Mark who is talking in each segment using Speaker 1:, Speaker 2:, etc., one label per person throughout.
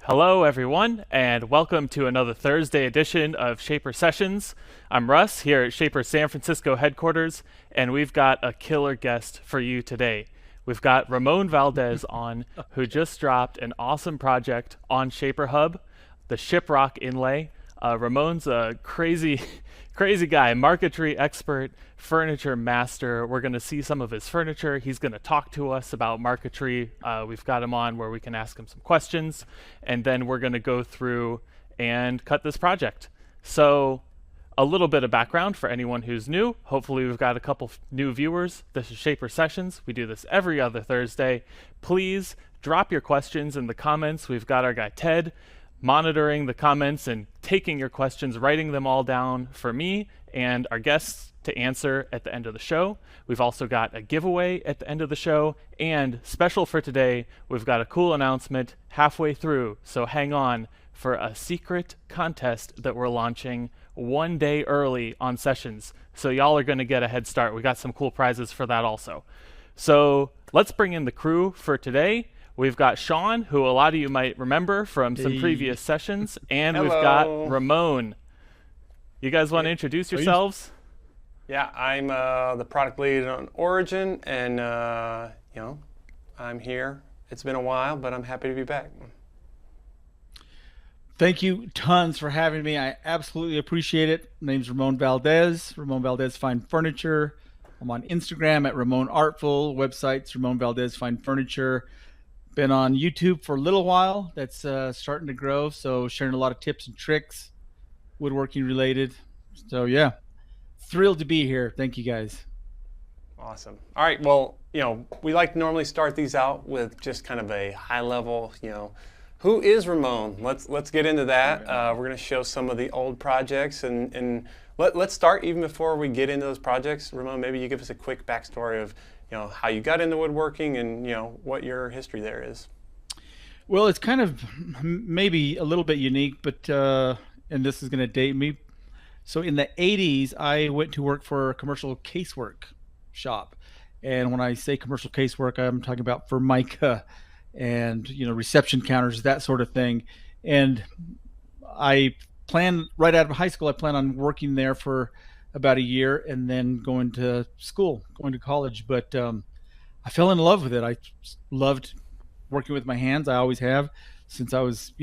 Speaker 1: Hello, everyone, and welcome to another Thursday edition of Shaper Sessions. I'm Russ here at Shaper San Francisco headquarters, and we've got a killer guest for you today. We've got Ramon Valdez on, who just dropped an awesome project on Shaper Hub, the Shiprock Inlay. Ramon's a crazy, crazy guy, marquetry expert, furniture master. We're going to see some of his furniture. He's going to talk to us about marquetry. We've got him on where we can ask him some questions, and then we're going to go through and cut this project. So a little bit of background for anyone who's new. Hopefully we've got a couple new viewers. This is Shaper Sessions. We do this every other Thursday. Please drop your questions in the comments. We've got our guy Ted monitoring the comments and taking your questions, writing them all down for me and our guests to answer at the end of the show. We've also got a giveaway at the end of the show, and special for today, we've got a cool announcement halfway through, so hang on for a secret contest that we're launching one day early on Sessions. So y'all are going to get a head start. We got some cool prizes for that also. So let's bring in the crew for today. We've got Sean, who a lot of you might remember from some previous sessions, and we've got Ramon. You guys want to introduce yourselves?
Speaker 2: Yeah, I'm the product lead on Origin, and I'm here. It's been a while, but I'm happy to be back.
Speaker 3: Thank you tons for having me. I absolutely appreciate it. My name's Ramon Valdez, Ramon Valdez Fine Furniture. I'm on Instagram at Ramon Artful, websites Ramon Valdez Fine Furniture. Been on YouTube for a little while. That's starting to grow, so sharing a lot of tips and tricks, woodworking related. So yeah, thrilled to be here. Thank you guys.
Speaker 2: Awesome. All right, well, we like to normally start these out with just kind of a high level, who is Ramon? Let's get into that. We're going to show some of the old projects, and let's start even before we get into those projects. Ramon, maybe you give us a quick backstory of how you got into woodworking and what your history there is.
Speaker 3: Well, it's kind of maybe a little bit unique, but and this is going to date me. So in the 80s, I went to work for a commercial casework shop. And when I say commercial casework, I'm talking about Formica and reception counters, that sort of thing. And I planned right out of high school, I planned on working there for about a year and then going to school, going to college. But I fell in love with it. I loved working with my hands. I always have since I was,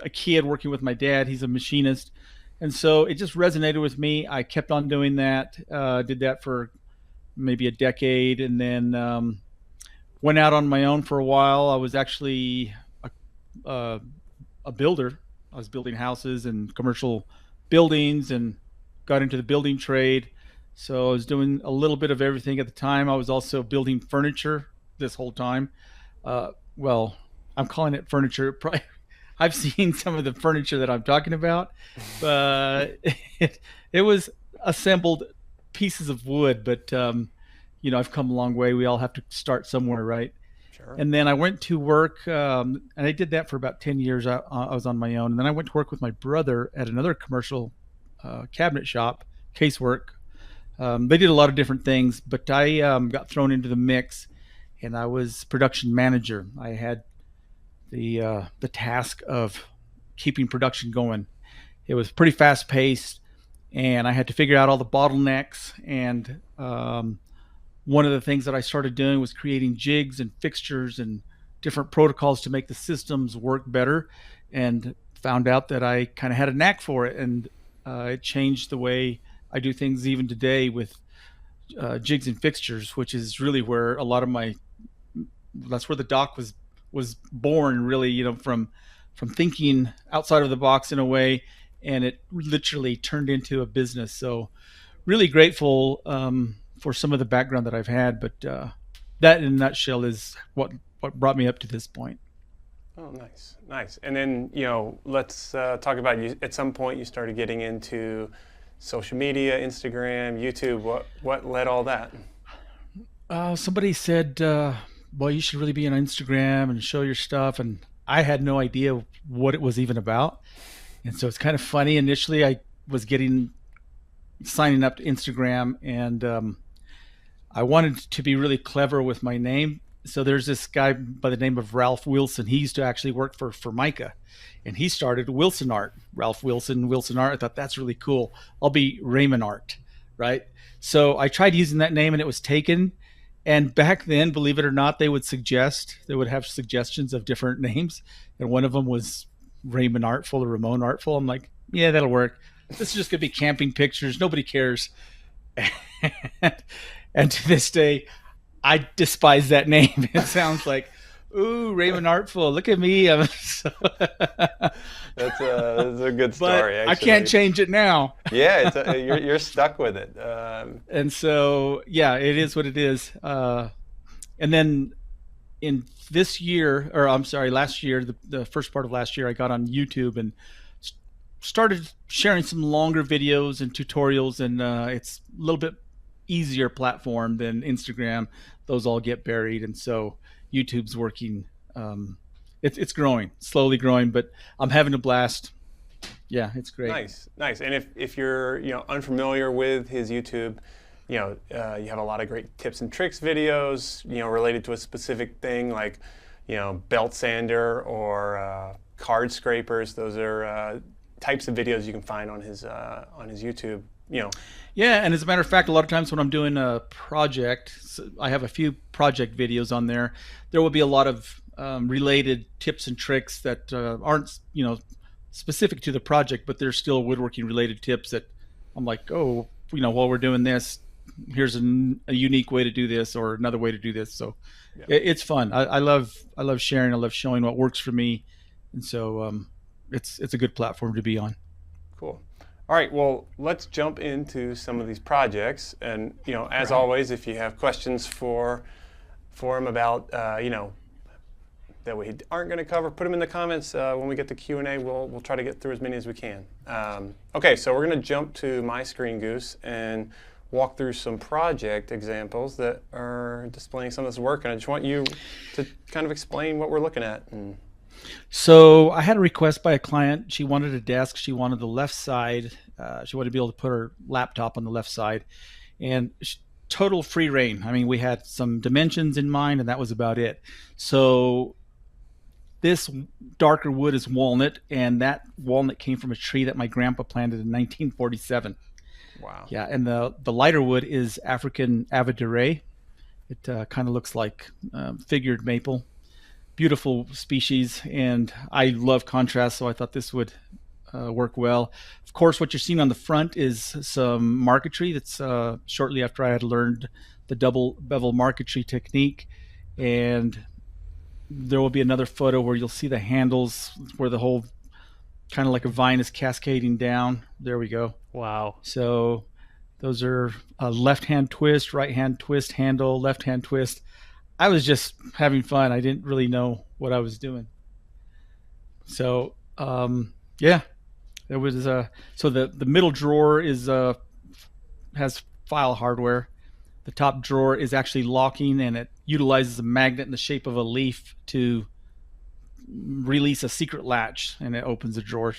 Speaker 3: a kid working with my dad. He's a machinist. And so it just resonated with me. I kept on doing that, did that for maybe a decade, and then went out on my own for a while. I was actually a builder. I was building houses and commercial buildings and got into the building trade. So I was doing a little bit of everything at the time. I was also building furniture this whole time. Well, I'm calling it furniture. I've seen some of the furniture that I'm talking about, but it was assembled pieces of wood. But I've come a long way. We all have to start somewhere, right?
Speaker 2: Sure.
Speaker 3: And then I went to work, and I did that for about 10 years. I was on my own, and then I went to work with my brother at another commercial cabinet shop, casework. They did a lot of different things, but I got thrown into the mix, and I was production manager. I had the task of keeping production going. It was pretty fast paced, and I had to figure out all the bottlenecks. And one of the things that I started doing was creating jigs and fixtures and different protocols to make the systems work better, and found out that I kind of had a knack for it. And it changed the way I do things even today with jigs and fixtures, which is really where a lot of that's where the dock was born, really, from thinking outside of the box in a way, and it literally turned into a business. So really grateful for some of the background that I've had, but that in a nutshell is what brought me up to this point.
Speaker 2: Oh, nice. And then, let's talk about you. At some point, you started getting into social media, Instagram, YouTube. What led all that?
Speaker 3: Somebody said, well, you should really be on Instagram and show your stuff. And I had no idea what it was even about. And so it's kind of funny. Initially, I was signing up to Instagram, and I wanted to be really clever with my name. So there's this guy by the name of Ralph Wilson. He used to actually work for Formica, and he started Wilson Art. Ralph Wilson, Wilson Art. I thought that's really cool. I'll be Raymond Art, right? So I tried using that name, and it was taken. And back then, believe it or not, they would have suggestions of different names, and one of them was Raymond Artful or Ramon Artful. I'm like, yeah, that'll work. This is just gonna be camping pictures. Nobody cares. And to this day, I despise that name. It sounds like, ooh, Raymond Artful. Look at me.
Speaker 2: That's a good story.
Speaker 3: But I can't change it now.
Speaker 2: Yeah, you're stuck with it.
Speaker 3: And so, yeah, it is what it is. And then in this year, or I'm sorry, last year, the first part of last year, I got on YouTube and started sharing some longer videos and tutorials, and it's a little bit easier platform than Instagram. Those all get buried, and so YouTube's working. It's growing, slowly growing, but I'm having a blast. Yeah, it's great.
Speaker 2: Nice. And if you're unfamiliar with his YouTube, you have a lot of great tips and tricks videos, related to a specific thing, like belt sander or card scrapers. Those are types of videos you can find on his YouTube.
Speaker 3: Yeah, and as a matter of fact, a lot of times when I'm doing a project, I have a few project videos on there. There will be a lot of related tips and tricks that aren't specific to the project, but they're still woodworking related tips that I'm like, oh, while we're doing this, here's a unique way to do this or another way to do this. So yeah. It's fun. I love sharing. I love showing what works for me, and so it's a good platform to be on.
Speaker 2: Cool. All right, well, let's jump into some of these projects. And, as always, if you have questions for him about, that we aren't going to cover, put them in the comments. When we get to Q&A, we'll try to get through as many as we can. Okay, so we're going to jump to my screen, Goose, and walk through some project examples that are displaying some of this work. And I just want you to kind of explain what we're looking at.
Speaker 3: So I had a request by a client. She wanted a desk. She wanted the left side. She wanted to be able to put her laptop on the left side, and total free reign. I mean, we had some dimensions in mind, and that was about it. So this darker wood is walnut, and that walnut came from a tree that my grandpa planted in 1947.
Speaker 2: Wow.
Speaker 3: Yeah, and the lighter wood is African avidaray. It kind of looks like figured maple. Beautiful species, and I love contrast, so I thought this would work well. Of course, what you're seeing on the front is some marquetry. That's shortly after I had learned the double bevel marquetry technique, and there will be another photo where you'll see the handles where the whole kind of like a vine is cascading down. There we go.
Speaker 1: Wow.
Speaker 3: So those are a left-hand twist, right-hand twist handle, left-hand twist. I was just having fun. I didn't really know what I was doing. So, yeah, there was so the middle drawer is has file hardware. The top drawer is actually locking, and it utilizes a magnet in the shape of a leaf to release a secret latch, and it opens the drawer.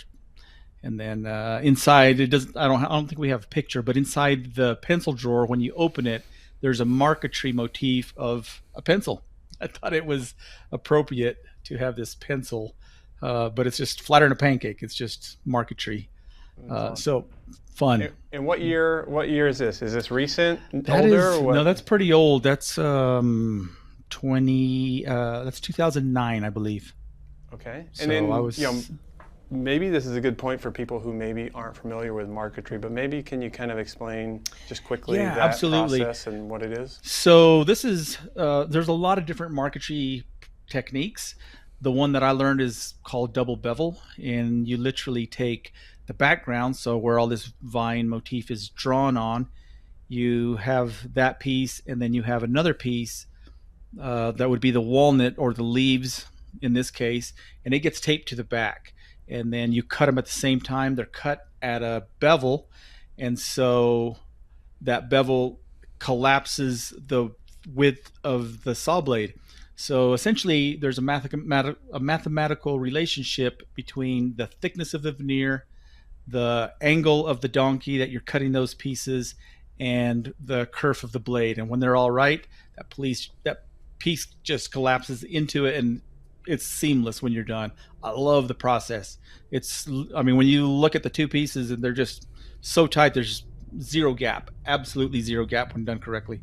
Speaker 3: And then inside, it doesn't. I don't think we have a picture, but inside the pencil drawer, when you open it, there's a marquetry motif of a pencil. I thought it was appropriate to have this pencil, but it's just flatter than a pancake. It's just marquetry. So fun.
Speaker 2: And what year is this? Is this recent?
Speaker 3: That
Speaker 2: older?
Speaker 3: Is,
Speaker 2: or what?
Speaker 3: No, that's pretty old. That's 2009, I believe.
Speaker 2: Okay.
Speaker 3: So
Speaker 2: and then
Speaker 3: I was.
Speaker 2: Maybe this is a good point for people who maybe aren't familiar with marquetry, but maybe can you kind of explain just quickly that
Speaker 3: absolutely.
Speaker 2: process and what it is?
Speaker 3: So this is, there's a lot of different marquetry techniques. The one that I learned is called double bevel, and you literally take the background, so where all this vine motif is drawn on, you have that piece, and then you have another piece that would be the walnut or the leaves in this case, and it gets taped to the back. And then you cut them at the same time. They're cut at a bevel, and so that bevel collapses the width of the saw blade. So essentially, there's a mathematical relationship between the thickness of the veneer, the angle of the donkey that you're cutting those pieces, and the kerf of the blade. And when they're all right, that piece just collapses into it, and it's seamless when you're done. I love the process. When you look at the two pieces and they're just so tight, there's zero gap, absolutely zero gap when done correctly.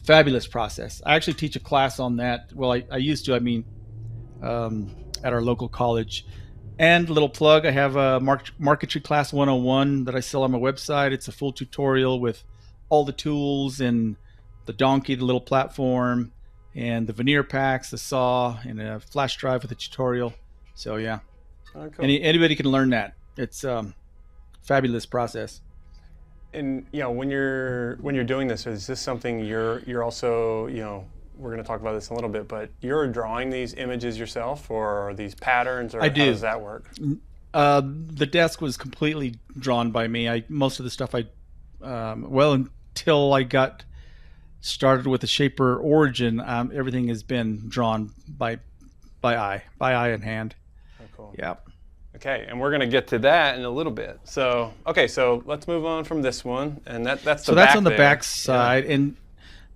Speaker 3: Fabulous process. I actually teach a class on that. Well, I used to, at our local college. And little plug, I have a Marquetry Class 101 that I sell on my website. It's a full tutorial with all the tools and the donkey, the little platform, and the Veneer Packs, the saw, and a flash drive with a tutorial. So yeah,
Speaker 2: Oh, cool.
Speaker 3: anybody can learn that. It's fabulous process.
Speaker 2: And when you're doing this, is this something you're also, we're going to talk about this in a little bit, but you're drawing these images yourself, or are these patterns, or
Speaker 3: I do.
Speaker 2: How does that work?
Speaker 3: The desk was completely drawn by me. Most of the stuff until I got started with the Shaper Origin, everything has been drawn by eye and hand.
Speaker 2: Oh, cool.
Speaker 3: Yeah.
Speaker 2: Okay, and we're going to get to that in a little bit. So, so let's move on from this one, and that's the
Speaker 3: so that's
Speaker 2: back
Speaker 3: on the
Speaker 2: there.
Speaker 3: back side, and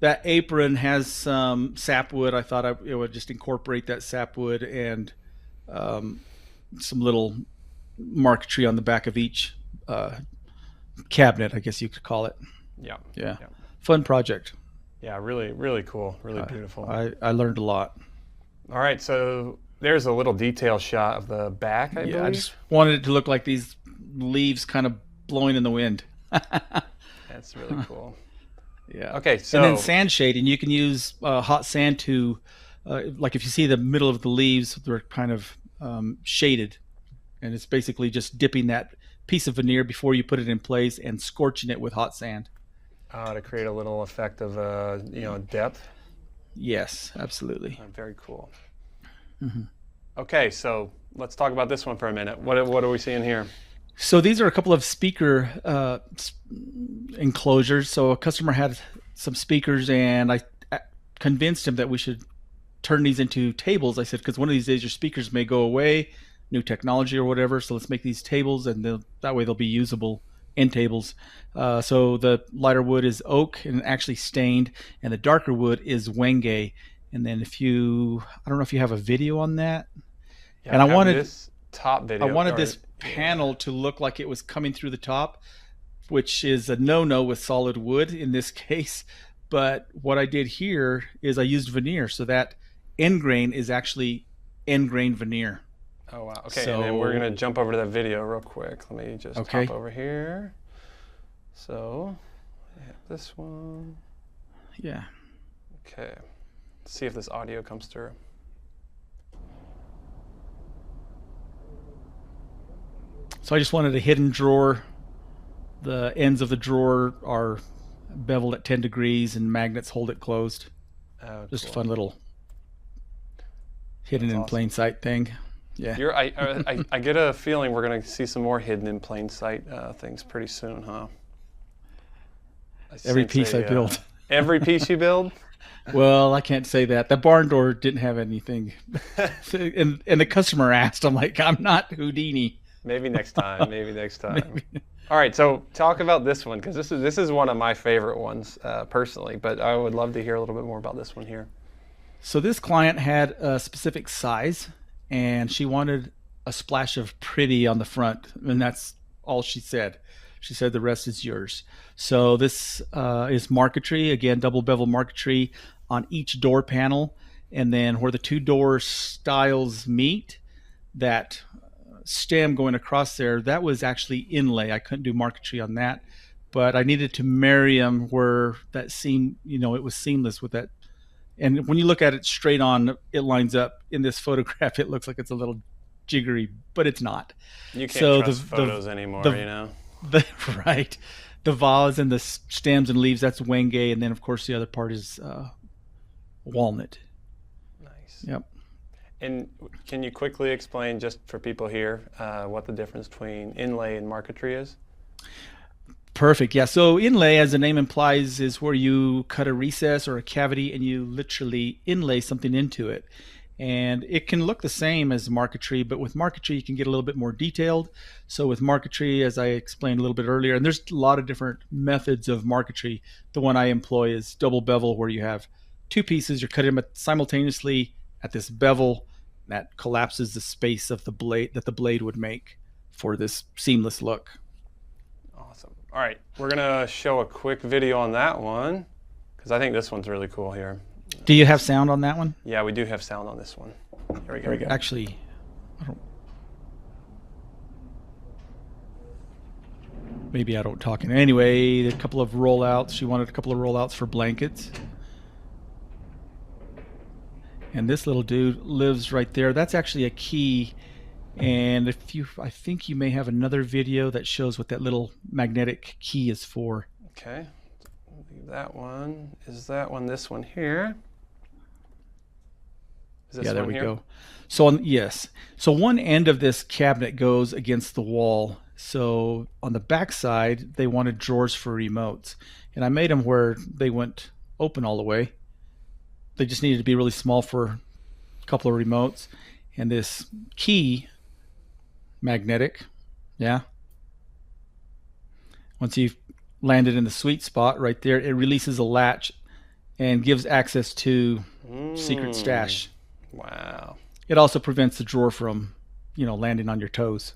Speaker 3: that apron has some sapwood. I thought it would just incorporate that sapwood and some little marquetry on the back of each cabinet, I guess you could call it.
Speaker 2: Yeah.
Speaker 3: Yeah. Fun project.
Speaker 2: Yeah, really, really cool, really beautiful.
Speaker 3: I learned a lot.
Speaker 2: All right, so there's a little detail shot of the back, I believe.
Speaker 3: I just wanted it to look like these leaves kind of blowing in the wind.
Speaker 2: That's really cool.
Speaker 3: Yeah.
Speaker 2: Okay, so
Speaker 3: and then sand shading, you can use hot sand to, like if you see the middle of the leaves, they're kind of shaded, and it's basically just dipping that piece of veneer before you put it in place and scorching it with hot sand.
Speaker 2: to create a little effect of depth.
Speaker 3: Yes, absolutely.
Speaker 2: Very cool.
Speaker 3: Mm-hmm.
Speaker 2: Okay, so let's talk about this one for a minute. What are we seeing here?
Speaker 3: So these are a couple of speaker enclosures. So a customer had some speakers, and I convinced him that we should turn these into tables. I said, because one of these days your speakers may go away, new technology or whatever, so let's make these tables, and that way they'll be usable end tables. So the lighter wood is oak and actually stained, and the darker wood is wenge. And then I don't know if you have a video on that.
Speaker 2: Yeah,
Speaker 3: and I wanted
Speaker 2: this top video.
Speaker 3: I wanted this panel to look like it was coming through the top, which is a no-no with solid wood in this case. But what I did here is I used veneer, so that end grain is actually end grain veneer.
Speaker 2: Oh, wow. Okay, and then we're going to jump over to that video real quick. Let me just hop over here. So, I have this one.
Speaker 3: Yeah.
Speaker 2: Okay. Let's see if this audio comes through.
Speaker 3: So I just wanted a hidden drawer. The ends of the drawer are beveled at 10 degrees, and magnets hold it closed.
Speaker 2: Oh,
Speaker 3: just
Speaker 2: cool.
Speaker 3: a fun little hidden in plain sight thing. Yeah.
Speaker 2: I get a feeling we're going to see some more hidden in plain sight things pretty soon, huh?
Speaker 3: Every piece I build.
Speaker 2: Every piece you build?
Speaker 3: Well, I can't say that. The barn door didn't have anything. and the customer asked. I'm like, I'm not Houdini.
Speaker 2: Maybe next time. Maybe next time. Maybe. All right, so talk about this one, because this is one of my favorite ones personally, but I would love to hear a little bit more about this one here.
Speaker 3: So this client had a specific size, and she wanted a splash of pretty on the front, and that's all she said. She said the rest is yours. So this is marquetry, again, double bevel marquetry on each door panel, and then where the two door styles meet, that stem going across there, that was actually inlay. I couldn't do marquetry on that, but I needed to marry them where that seam, it was seamless with that. And when you look at it straight on, it lines up. In this photograph, it looks like it's a little jiggery, but it's not.
Speaker 2: You can't trust photos anymore,
Speaker 3: Right. The vase and the stems and leaves, that's wenge, and then of course the other part is walnut.
Speaker 2: Nice.
Speaker 3: Yep.
Speaker 2: And can you quickly explain, just for people here, what the difference between inlay and marquetry is?
Speaker 3: Perfect. Yeah. So inlay, as the name implies, is where you cut a recess or a cavity and you literally inlay something into it. And it can look the same as marquetry, but with marquetry you can get a little bit more detailed. So with marquetry, as I explained a little bit earlier, and there's a lot of different methods of marquetry. The one I employ is double bevel, where you have two pieces. You're cutting them simultaneously at this bevel that collapses the space of the blade that the blade would make for this seamless look.
Speaker 2: Awesome. All right, we're gonna show a quick video on that one because I think this one's really cool here.
Speaker 3: Do you have sound on that one?
Speaker 2: Yeah, we do have sound on this one. Here we go.
Speaker 3: Actually, maybe I don't talk. Anyway, a couple of rollouts. She wanted a couple of rollouts for blankets. And this little dude lives right there. That's actually a key. And I think you may have another video that shows what that little magnetic key is for.
Speaker 2: Okay. That one is that one. This one here. Is this
Speaker 3: yeah, there
Speaker 2: one
Speaker 3: we
Speaker 2: here?
Speaker 3: go. So yes. So one end of this cabinet goes against the wall. So on the back side, they wanted drawers for remotes, and I made them where they went open all the way. They just needed to be really small for a couple of remotes, and this key, magnetic, yeah. Once you've landed in the sweet spot right there, it releases a latch and gives access to secret stash.
Speaker 2: Wow.
Speaker 3: It also prevents the drawer from, landing on your toes.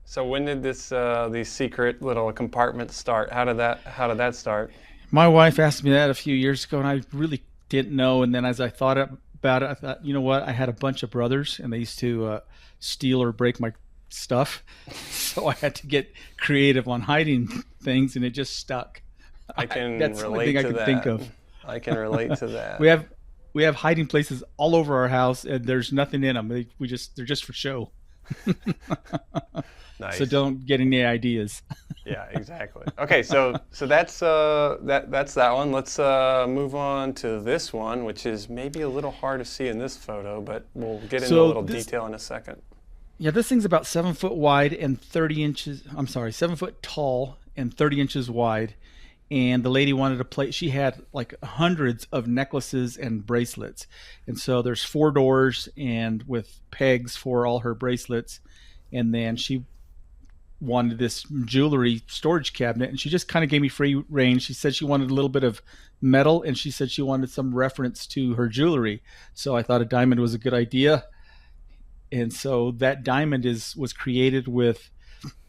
Speaker 2: So when did these secret little compartments start? How did that start?
Speaker 3: My wife asked me that a few years ago, and I really didn't know. And then as I thought about it, I thought, you know what? I had a bunch of brothers, and they used to steal or break my stuff. So I had to get creative on hiding things, and it just stuck.
Speaker 2: I can
Speaker 3: That's the only
Speaker 2: relate
Speaker 3: thing I
Speaker 2: to
Speaker 3: could
Speaker 2: that.
Speaker 3: think of.
Speaker 2: I can relate to that.
Speaker 3: We have hiding places all over our house, and there's nothing in them. They're just for show.
Speaker 2: Nice.
Speaker 3: So don't get any ideas.
Speaker 2: Yeah, exactly. Okay, so that's that one. Let's move on to this one, which is maybe a little hard to see in this photo, but we'll get into a little detail in a second.
Speaker 3: Yeah, this thing's about 7 foot wide and 30 inches. I'm sorry, 7 foot tall and 30 inches wide. And the lady wanted to play. She had like hundreds of necklaces and bracelets, and so there's 4 doors and with pegs for all her bracelets. And then she wanted this jewelry storage cabinet, and she just kind of gave me free reign. She said she wanted a little bit of metal, and she said she wanted some reference to her jewelry. So I thought a diamond was a good idea. And so that diamond was created with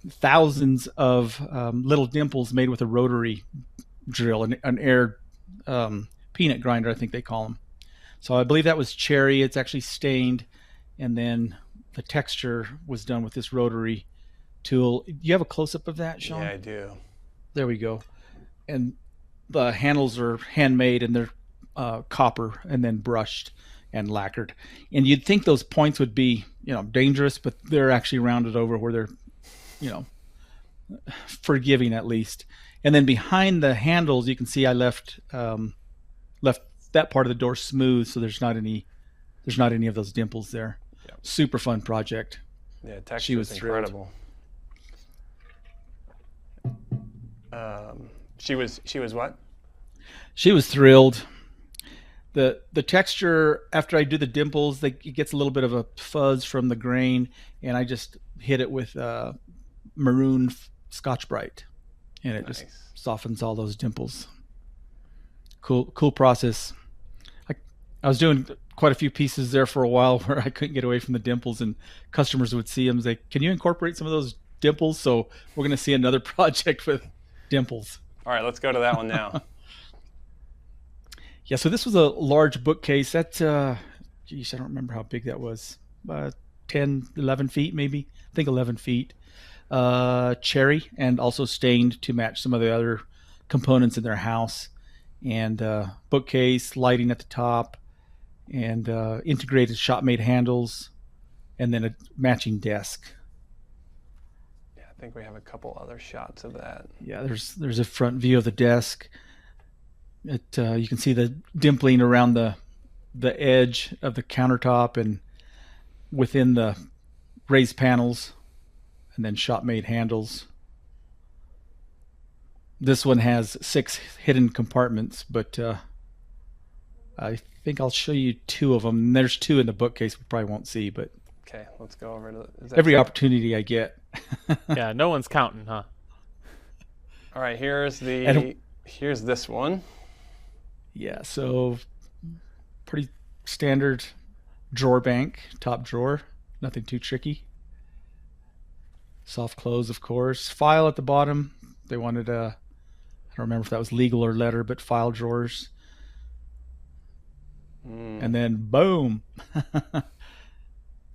Speaker 3: thousands of little dimples made with a rotary drill, an air peanut grinder, I think they call them. So I believe that was cherry. It's actually stained, and then the texture was done with this rotary tool. Do you have a close-up of that, Sean?
Speaker 2: Yeah, I do.
Speaker 3: There we go. And the handles are handmade, and they're copper and then brushed and lacquered. And you'd think those points would be, dangerous, but they're actually rounded over where they're, forgiving at least. And then behind the handles, you can see I left that part of the door smooth, so there's not any of those dimples there. Yep. Super fun project.
Speaker 2: Yeah, texture
Speaker 3: she was
Speaker 2: incredible. She was what?
Speaker 3: She was thrilled. The texture, after I do the dimples, it gets a little bit of a fuzz from the grain, and I just hit it with maroon Scotch Brite, and it just softens all those dimples. Cool process. I was doing quite a few pieces there for a while where I couldn't get away from the dimples, and customers would see them and say, "Can you incorporate some of those dimples?" So we're going to see another project with dimples.
Speaker 2: All right, let's go to that one now.
Speaker 3: Yeah, so this was a large bookcase. That, I don't remember how big that was. 10, 11 feet maybe. I think 11 feet. Cherry, and also stained to match some of the other components in their house. And bookcase, lighting at the top, and integrated shop-made handles, and then a matching desk.
Speaker 2: Yeah, I think we have a couple other shots of that.
Speaker 3: Yeah, there's a front view of the desk. You can see the dimpling around the edge of the countertop and within the raised panels, and then shop-made handles. This one has 6 hidden compartments, but I think I'll show you 2 of them. There's 2 in the bookcase we probably won't see, but
Speaker 2: okay, let's go over to
Speaker 3: every opportunity I get.
Speaker 1: Yeah, no one's counting, huh?
Speaker 2: All right, here's this one.
Speaker 3: Yeah, so pretty standard drawer bank, top drawer, nothing too tricky. Soft close, of course. File at the bottom. They wanted I don't remember if that was legal or letter, but file drawers. And then boom,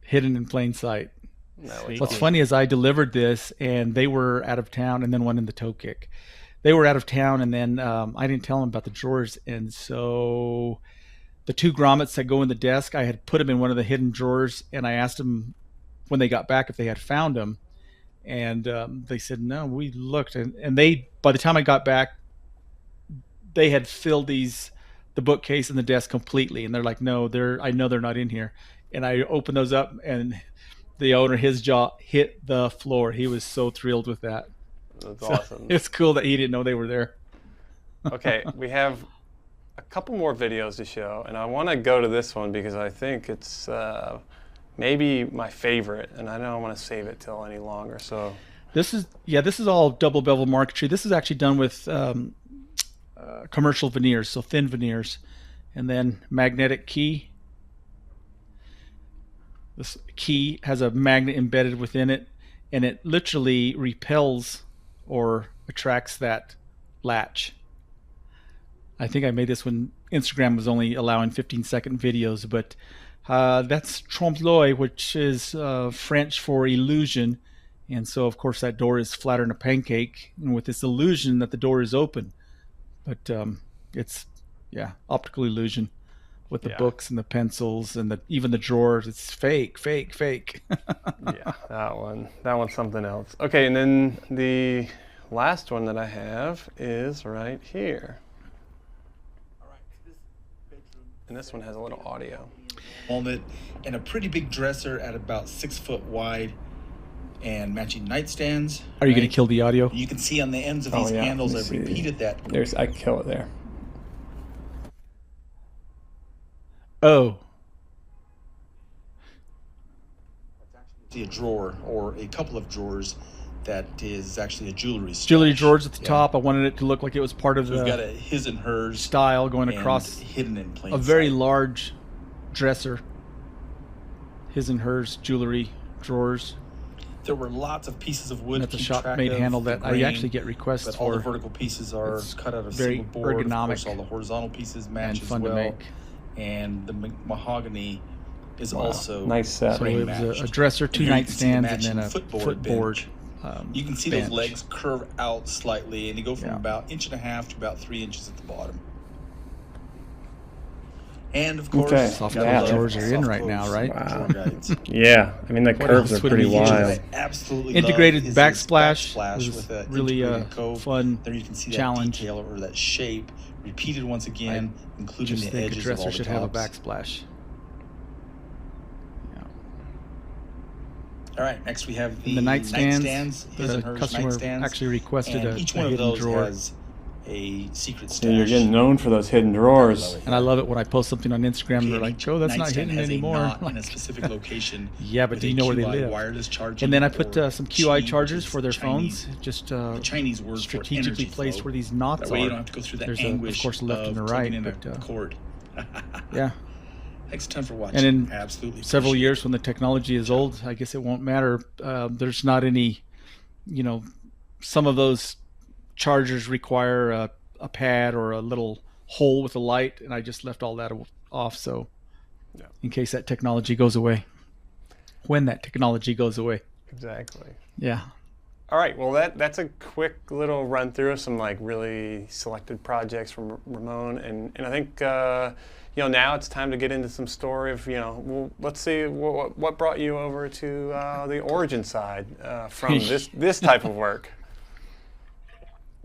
Speaker 3: hidden in plain sight. What's funny is I delivered this and they were out of town, and then one in the toe kick. They were out of town, and then I didn't tell them about the drawers, and so the 2 grommets that go in the desk, I had put them in one of the hidden drawers, and I asked them when they got back if they had found them, and they said no. We looked, and they, by the time I got back, they had filled the bookcase and the desk completely, and they're like, no, I know they're not in here. And I opened those up, and the owner, his jaw hit the floor. He was so thrilled with that.
Speaker 2: That's awesome.
Speaker 3: It's cool that he didn't know they were there.
Speaker 2: Okay, we have a couple more videos to show, and I want to go to this one because I think it's maybe my favorite, and I don't want to save it till any longer. So
Speaker 3: this is all double bevel marquetry. This is actually done with commercial veneers, so thin veneers, and then magnetic key. This key has a magnet embedded within it, and it literally repels or attracts that latch. I think I made this when Instagram was only allowing 15-second videos, but that's trompe-l'oeil, which is French for illusion. And so, of course, that door is flatter than a pancake, and with this illusion that the door is open. But it's, optical illusion with the books and the pencils and even the drawers. It's fake.
Speaker 2: Yeah, that one's something else. Okay, and then the last one that I have is right here. And this one has a little audio.
Speaker 4: And a pretty big dresser at about 6 foot wide, and matching nightstands.
Speaker 3: Are you going to kill the audio?
Speaker 4: You can see on the ends of these handles, I've repeated that.
Speaker 2: I can kill it there.
Speaker 3: Oh.
Speaker 4: See a drawer or a couple of drawers that is actually a jewelry stash.
Speaker 3: Jewelry drawers at the top. I wanted it to look like it was part of
Speaker 4: we've got a his and hers
Speaker 3: style going across
Speaker 4: hidden in plain
Speaker 3: a very
Speaker 4: sight.
Speaker 3: large dresser. His and hers jewelry drawers.
Speaker 4: There were lots of pieces of wood.
Speaker 3: At the shop-made handle that I actually get requests
Speaker 4: but
Speaker 3: for.
Speaker 4: all the vertical pieces are cut out of
Speaker 3: very
Speaker 4: single board.
Speaker 3: ergonomic,
Speaker 4: of course, all the horizontal pieces match
Speaker 3: and fun
Speaker 4: as well.
Speaker 3: to make.
Speaker 4: And the mahogany is also
Speaker 2: nice set.
Speaker 3: So it was a dresser, 2 nightstands, and then a footboard.
Speaker 4: You can see
Speaker 3: bench.
Speaker 4: those legs curve out slightly, and they go from about 1.5 inches to about 3 inches at the bottom. And of course,
Speaker 3: soft close drawers are in right now, right?
Speaker 4: Wow.
Speaker 2: Yeah, I mean the curves are pretty wild.
Speaker 4: Absolutely
Speaker 3: integrated
Speaker 4: love
Speaker 3: backsplash
Speaker 4: was
Speaker 3: was
Speaker 4: with
Speaker 3: really a fun
Speaker 4: there you can see
Speaker 3: challenge.
Speaker 4: that detail or that shape repeated once again, including
Speaker 3: Just
Speaker 4: the
Speaker 3: think a
Speaker 4: edges of all
Speaker 3: dresser
Speaker 4: the
Speaker 3: should have a
Speaker 4: tops.
Speaker 3: backsplash.
Speaker 4: All right, next we have the
Speaker 3: nightstands.
Speaker 4: his and
Speaker 3: The
Speaker 4: hers
Speaker 3: customer
Speaker 4: nightstands.
Speaker 3: actually requested
Speaker 4: And
Speaker 3: a
Speaker 4: each one of
Speaker 3: hidden
Speaker 4: those
Speaker 3: drawer.
Speaker 4: has a secret stash.
Speaker 2: Yeah, you're getting known for those hidden drawers.
Speaker 3: And I love it when I post something on Instagram. They're like, "Joe, that's not
Speaker 4: Nightstand
Speaker 3: hidden
Speaker 4: has a
Speaker 3: anymore."
Speaker 4: knot in a specific location.
Speaker 3: Yeah, but
Speaker 4: with
Speaker 3: do you
Speaker 4: a
Speaker 3: know where they
Speaker 4: QI
Speaker 3: live?
Speaker 4: wireless charging
Speaker 3: And then I put
Speaker 4: or
Speaker 3: some QI
Speaker 4: Qi,
Speaker 3: chargers
Speaker 4: which
Speaker 3: for their
Speaker 4: is Chinese.
Speaker 3: phones, just
Speaker 4: The Chinese word for
Speaker 3: strategically
Speaker 4: energy
Speaker 3: placed
Speaker 4: flow.
Speaker 3: where these knots
Speaker 4: That way
Speaker 3: are.
Speaker 4: you don't have to go through the
Speaker 3: There's
Speaker 4: anguish
Speaker 3: of course, left and a
Speaker 4: plugging
Speaker 3: right,
Speaker 4: in
Speaker 3: but
Speaker 4: a cord.
Speaker 3: yeah.
Speaker 4: Thanks a ton for watching.
Speaker 3: And in
Speaker 4: Absolutely
Speaker 3: several
Speaker 4: appreciate
Speaker 3: years when the technology is old, I guess it won't matter. There's not any, some of those chargers require a pad or a little hole with a light, and I just left all that off, so in case that technology goes away, when that technology goes away.
Speaker 2: Exactly.
Speaker 3: Yeah.
Speaker 2: All right, well that's a quick little run through of some like really selected projects from Ramon, and I think now it's time to get into some story of well, let's see what brought you over to the origin side from this type of work.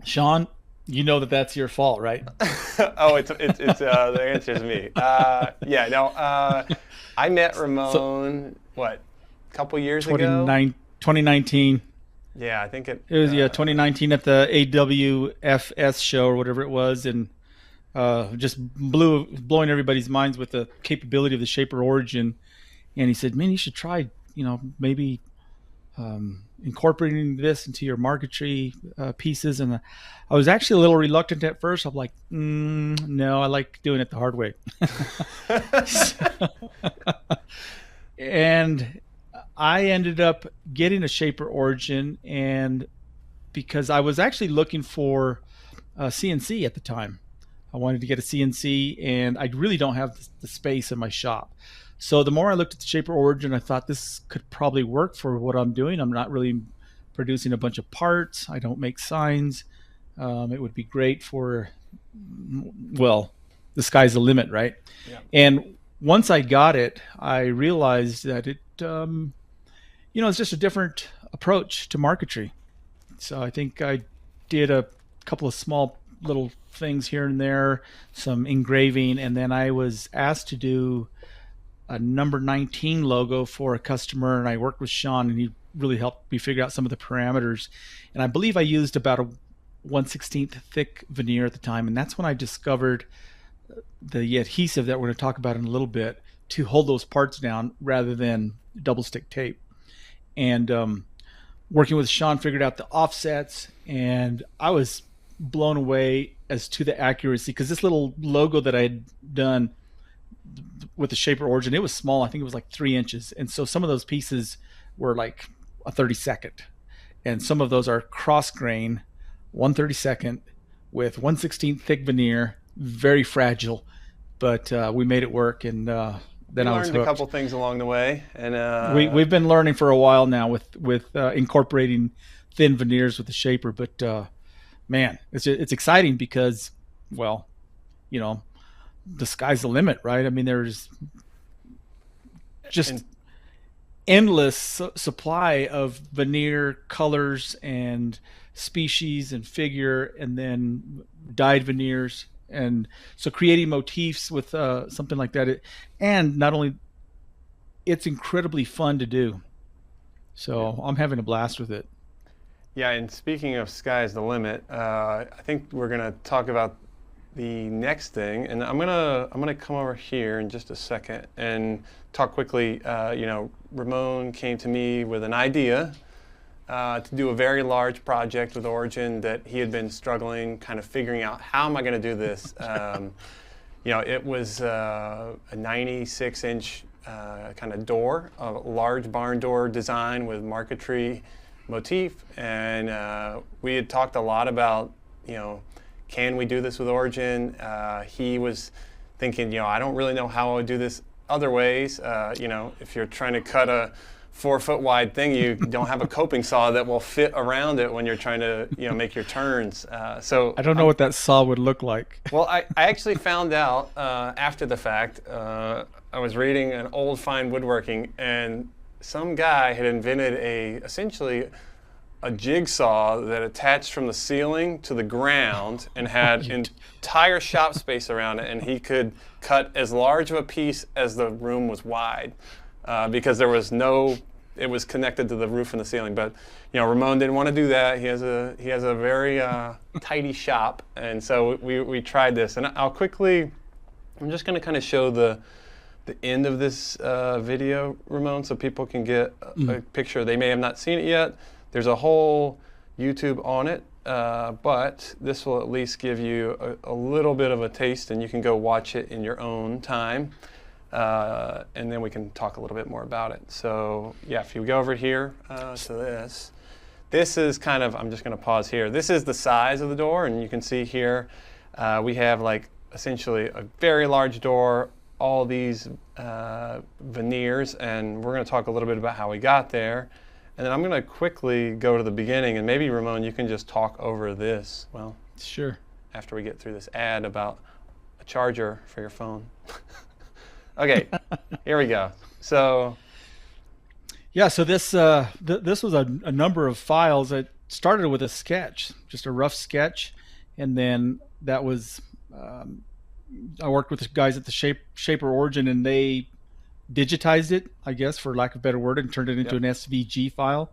Speaker 3: Sean, you know that's your fault, right?
Speaker 2: Oh, it's the answer is me. I met Ramon a couple years ago.
Speaker 3: 2019.
Speaker 2: Yeah, I think it
Speaker 3: was 2019 at the AWFS show or whatever it was, and just blowing everybody's minds with the capability of the Shaper Origin. And he said, "Man, you should try, maybe incorporating this into your Marquetry pieces. And I was actually a little reluctant at first. I'm like, no, I like doing it the hard way. And I ended up getting a Shaper Origin, and because I was actually looking for a CNC at the time. I wanted to get a CNC, and I really don't have the space in my shop. So the more I looked at the Shaper Origin, I thought this could probably work for what I'm doing. I'm not really producing a bunch of parts. I don't make signs. It would be great for, well, the sky's the limit, right?
Speaker 2: Yeah.
Speaker 3: And once I got it, I realized that it, it's just a different approach to marquetry. So I think I did a couple of small little things here and there, some engraving, and then I was asked to do a number 19 logo for a customer, and I worked with Sean, and he really helped me figure out some of the parameters. And I believe I used about a 1/16 thick veneer at the time, and that's when I discovered the adhesive that we're going to talk about in a little bit to hold those parts down rather than double stick tape. And working with Sean, figured out the offsets, and I was blown away as to the accuracy, because this little logo that I had done with the Shaper Origin, it was small. I think it was like 3 inches, and so some of those pieces were like a 32nd, and some of those are cross grain 1/32 with 1/16 thick veneer, very fragile, but we made it work. And then I was
Speaker 2: learned a couple things along the way, and
Speaker 3: we've been learning for a while now with incorporating thin veneers with the Shaper. But man, it's exciting because, well, the sky's the limit, right? I mean, there's just endless supply of veneer colors and species and figure, and then dyed veneers. And so creating motifs with something like that, and not only, it's incredibly fun to do. So I'm having a blast with it.
Speaker 2: Yeah, and speaking of sky's the limit, I think we're gonna talk about the next thing, and I'm gonna come over here in just a second and talk quickly. Ramon came to me with an idea to do a very large project with Origin that he had been struggling, kind of figuring out, how am I going to do this? It was a 96-inch kind of door, a large barn door design with Marquetry motif, and we had talked a lot about, can we do this with Origin? He was thinking, I don't really know how I would do this other ways. If you're trying to cut a 4-foot wide thing, you don't have a coping saw that will fit around it when you're trying to make your turns. So
Speaker 3: I don't know what that saw would look like.
Speaker 2: Well, I actually found out after the fact. I was reading an old fine woodworking, and some guy had invented essentially a jigsaw that attached from the ceiling to the ground and had entire shop space around it, and he could cut as large of a piece as the room was wide. Because there was it was connected to the roof and the ceiling. But Ramon didn't want to do that. He has a very tidy shop, and so we tried this. And I'm just going to kind of show the end of this video, Ramon, so people can get a picture. They may have not seen it yet. There's a whole YouTube on it, but this will at least give you a little bit of a taste, and you can go watch it in your own time. And then we can talk a little bit more about it. So yeah, if you go over here to this is kind of, I'm just going to pause here. This is the size of the door, and you can see here we have like essentially a very large door, all these veneers, and we're going to talk a little bit about how we got there. And then I'm going to quickly go to the beginning, and maybe Ramon, you can just talk over this. Well,
Speaker 3: sure.
Speaker 2: After we get through this ad about a charger for your phone. Okay, here we go. So,
Speaker 3: yeah. So this this was a number of files. It started with a sketch, just a rough sketch, and then that was I worked with the guys at the Shaper Origin, and they digitized it, I guess, for lack of a better word, and turned it into an SVG file.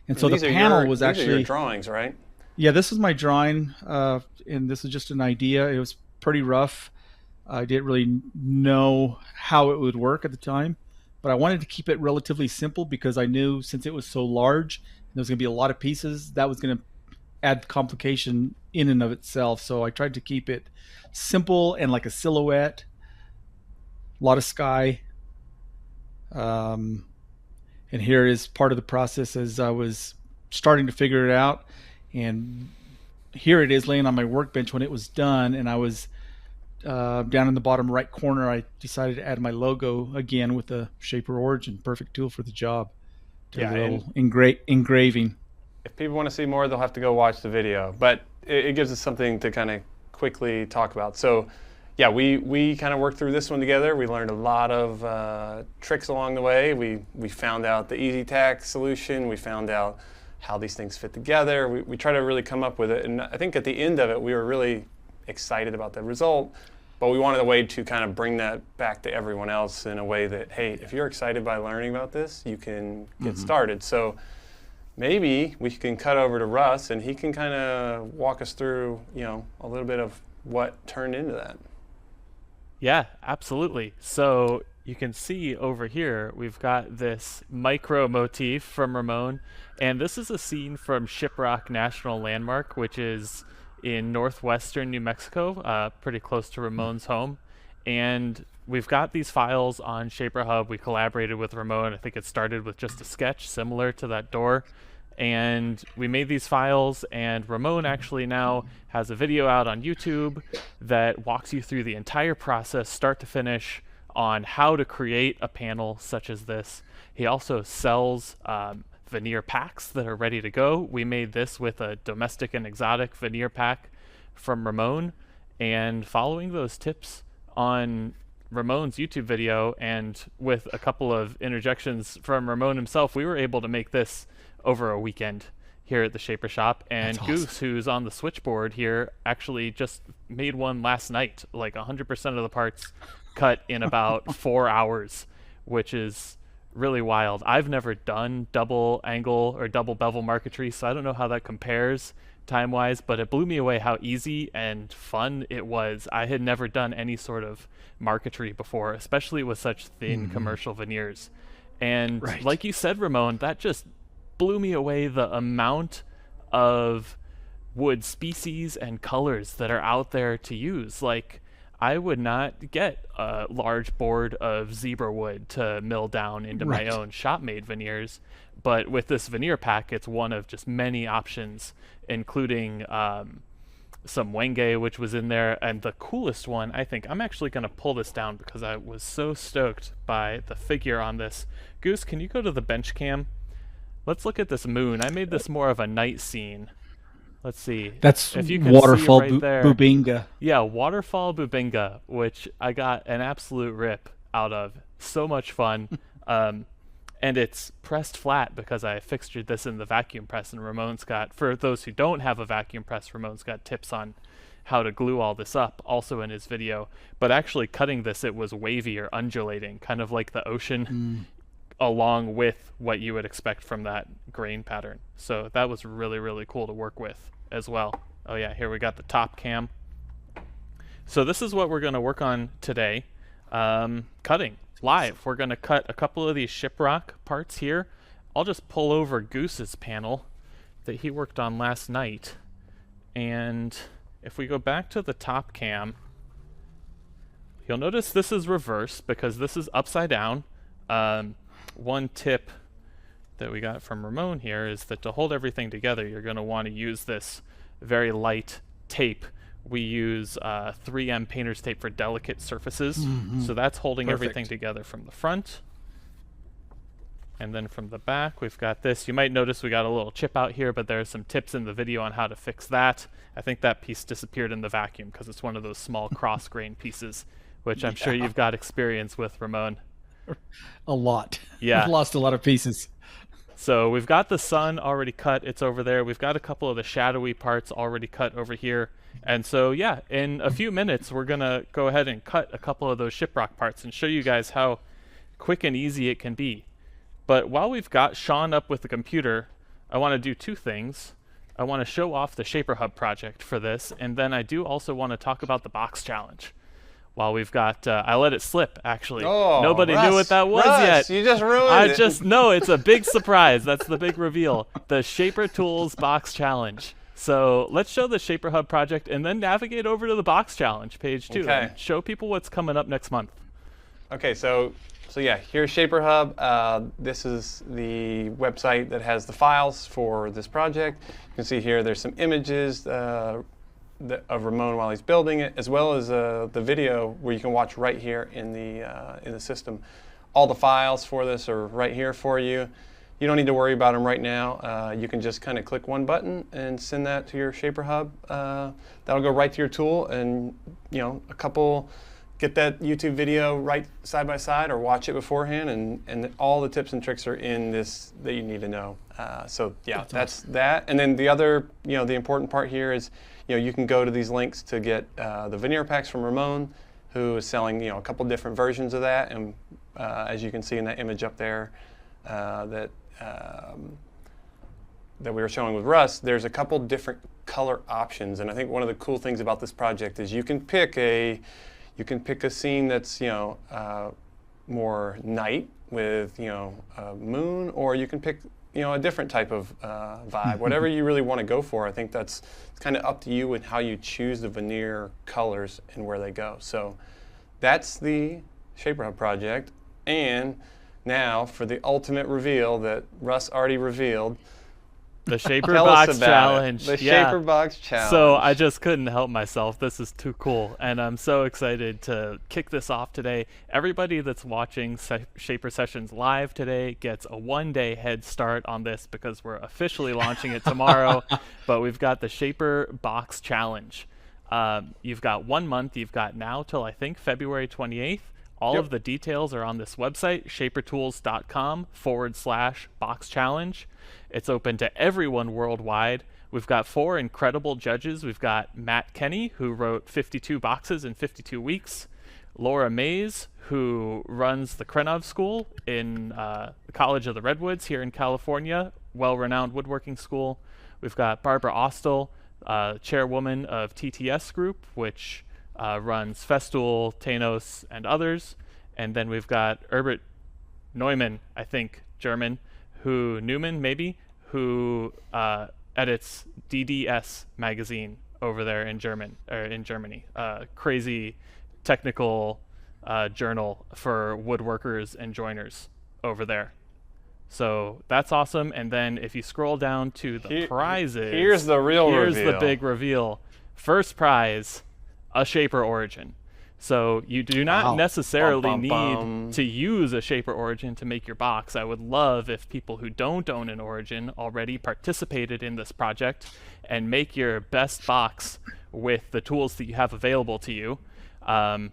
Speaker 3: And so the panel was actually
Speaker 2: these are your drawings, right?
Speaker 3: Yeah, this is my drawing, and this is just an idea. It was pretty rough. I didn't really know how it would work at the time, but I wanted to keep it relatively simple because I knew since it was so large, and there was going to be a lot of pieces, that was going to add complication in and of itself. So I tried to keep it simple and like a silhouette, a lot of sky. And here is part of the process as I was starting to figure it out. And here it is laying on my workbench when it was done. And I was down in the bottom right corner. I decided to add my logo again with the Shaper Origin. Perfect tool for the job. Do a little engraving.
Speaker 2: If people want to see more, they'll have to go watch the video. But it gives us something to kind of quickly talk about. So yeah, we kind of worked through this one together. We learned a lot of tricks along the way. We found out the easy tack solution. We found out how these things fit together. We try to really come up with it. And I think at the end of it, we were really excited about the result, but we wanted a way to kind of bring that back to everyone else in a way that, hey, if you're excited by learning about this, you can get started. So maybe we can cut over to Russ and he can kind of walk us through, a little bit of what turned into that.
Speaker 1: Yeah, absolutely. So you can see over here, we've got this micro motif from Ramon, and this is a scene from Shiprock National Landmark, which is in northwestern New Mexico, pretty close to Ramon's home. And we've got these files on Shaper Hub. We collaborated with Ramon. I think it started with just a sketch similar to that door. And we made these files, and Ramon actually now has a video out on YouTube that walks you through the entire process, start to finish, on how to create a panel such as this. He also sells veneer packs that are ready to go. We made this with a domestic and exotic veneer pack from Ramon, and following those tips on Ramon's YouTube video and with a couple of interjections from Ramon himself, we were able to make this over a weekend here at the Shaper Shop. And
Speaker 3: That's
Speaker 1: Goose,
Speaker 3: awesome.
Speaker 1: who's on the switchboard here, actually just made one last night, like 100% of the parts cut in about 4 hours, which is really wild. I've never done double angle or double bevel marquetry, so I don't know how that compares time-wise, but it blew me away how easy and fun it was. I had never done any sort of marquetry before, especially with such thin commercial veneers. And like you said, Ramon, that just blew me away, the amount of wood species and colors that are out there to use. Like, I would not get a large board of zebra wood to mill down into my own shop-made veneers, but with this veneer pack, it's one of just many options, including some wenge, which was in there, and the coolest one, I think, I'm actually going to pull this down because I was so stoked by the figure on this. Goose, can you go to the bench cam? Let's look at this moon. I made this more of a night scene. Let's see.
Speaker 3: That's
Speaker 1: if you can
Speaker 3: Waterfall
Speaker 1: see right there.
Speaker 3: Bubinga.
Speaker 1: Yeah, Waterfall Bubinga, which I got an absolute rip out of. So much fun. And it's pressed flat because I fixtured this in the vacuum press, and Ramon's got, for those who don't have a vacuum press, Ramon's got tips on how to glue all this up also in his video. But actually cutting this, it was wavy or undulating, kind of like the ocean, along with what you would expect from that grain pattern. So that was really, really cool to work with as well. Oh yeah, here we got the top cam. So this is what we're going to work on today. Cutting live. We're going to cut a couple of these shiprock parts here. I'll just pull over Goose's panel that he worked on last night. And if we go back to the top cam, you'll notice this is reverse because this is upside down. One tip that we got from Ramon here is that to hold everything together, you're going to want to use this very light tape. We use 3M painter's tape for delicate surfaces. So that's holding everything together from the front. And then from the back, we've got this. You might notice we got a little chip out here, but there's some tips in the video on how to fix that. I think that piece disappeared in the vacuum because it's one of those small cross-grain pieces, which I'm sure you've got experience with, Ramon.
Speaker 3: A lot.
Speaker 1: Yeah.
Speaker 3: I've lost a lot of pieces.
Speaker 1: So we've got the sun already cut. It's over there. We've got a couple of the shadowy parts already cut over here. And so, yeah, in a few minutes, we're going to go ahead and cut a couple of those shiprock parts and show you guys how quick and easy it can be. But while we've got Sean up with the computer, I want to do two things. I want to show off the Shaper Hub project for this, and then I do also want to talk about the box challenge. while we've got, I let it slip, actually.
Speaker 2: Oh,
Speaker 1: Nobody
Speaker 2: Russ,
Speaker 1: knew what that was
Speaker 2: Russ,
Speaker 1: yet.
Speaker 2: You just ruined
Speaker 1: I
Speaker 2: it.
Speaker 1: just know it's a big surprise. That's the big reveal. The Shaper Tools Box Challenge. So let's show the Shaper Hub project and then navigate over to the Box Challenge page too.
Speaker 2: Okay.
Speaker 1: And show people what's coming up next month.
Speaker 2: Okay, so yeah, here's Shaper Hub. This is the website that has the files for this project. You can see here there's some images of Ramon while he's building it, as well as the video where you can watch right here in the system. All the files for this are right here for you. You don't need to worry about them right now. You can just kind of click one button and send that to your Shaper Hub. That'll go right to your tool, and get that YouTube video right side by side or watch it beforehand, and all the tips and tricks are in this that you need to know. So yeah, that's that. And then the other, the important part here is, you can go to these links to get the Veneer Packs from Ramon, who is selling, a couple different versions of that. And as you can see in that image up there that we were showing with Russ, there's a couple different color options. And I think one of the cool things about this project is you can pick a scene that's more night with a moon, or you can pick a different type of vibe. Whatever you really want to go for. I think it's kind of up to you and how you choose the veneer colors and where they go. So that's the Shaper Hub project. And now for the ultimate reveal that Russ already revealed.
Speaker 1: The Shaper
Speaker 2: Tell
Speaker 1: Box
Speaker 2: us about
Speaker 1: Challenge.
Speaker 2: it. The Shaper Box Challenge.
Speaker 1: So I just couldn't help myself. This is too cool, and I'm so excited to kick this off today. Everybody that's watching Shaper Sessions live today gets a one-day head start on this because we're officially launching it tomorrow. But we've got the Shaper Box Challenge. You've got 1 month. You've got now till I think February 28th. All of the details are on this website, shapertools.com/box challenge. It's open to everyone worldwide. We've got 4 incredible judges. We've got Matt Kenny, who wrote 52 boxes in 52 weeks. Laura Mays, who runs the Krylon School in the College of the Redwoods here in California, well-renowned woodworking school. We've got Barbara Austell, chairwoman of TTS Group, which runs Festool, Tanos, and others. And then we've got Herbert Neumann, I think, German, who edits DDS magazine over there in Germany. Crazy technical journal for woodworkers and joiners over there. So that's awesome. And then if you scroll down to the prizes,
Speaker 2: here's the
Speaker 1: big reveal. First prize, a Shaper Origin. So you do not necessarily need to use a Shaper Origin to make your box. I would love if people who don't own an Origin already participated in this project and make your best box with the tools that you have available to you.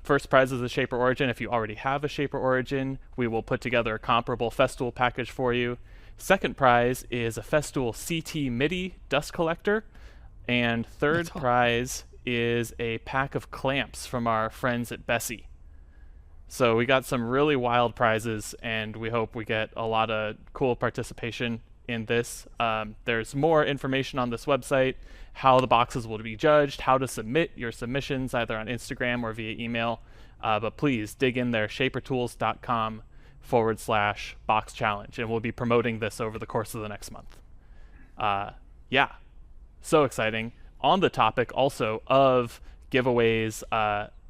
Speaker 1: First prize is a Shaper Origin. If you already have a Shaper Origin, we will put together a comparable Festool package for you. Second prize is a Festool CT MIDI dust collector. And third prize is a pack of clamps from our friends at Bessie. So we got some really wild prizes, and we hope we get a lot of cool participation in this. There's more information on this website, how the boxes will be judged, how to submit your submissions either on Instagram or via email. But please dig in there, shapertools.com/box challenge, and we'll be promoting this over the course of the next month. Yeah, so exciting. On the topic also of giveaways,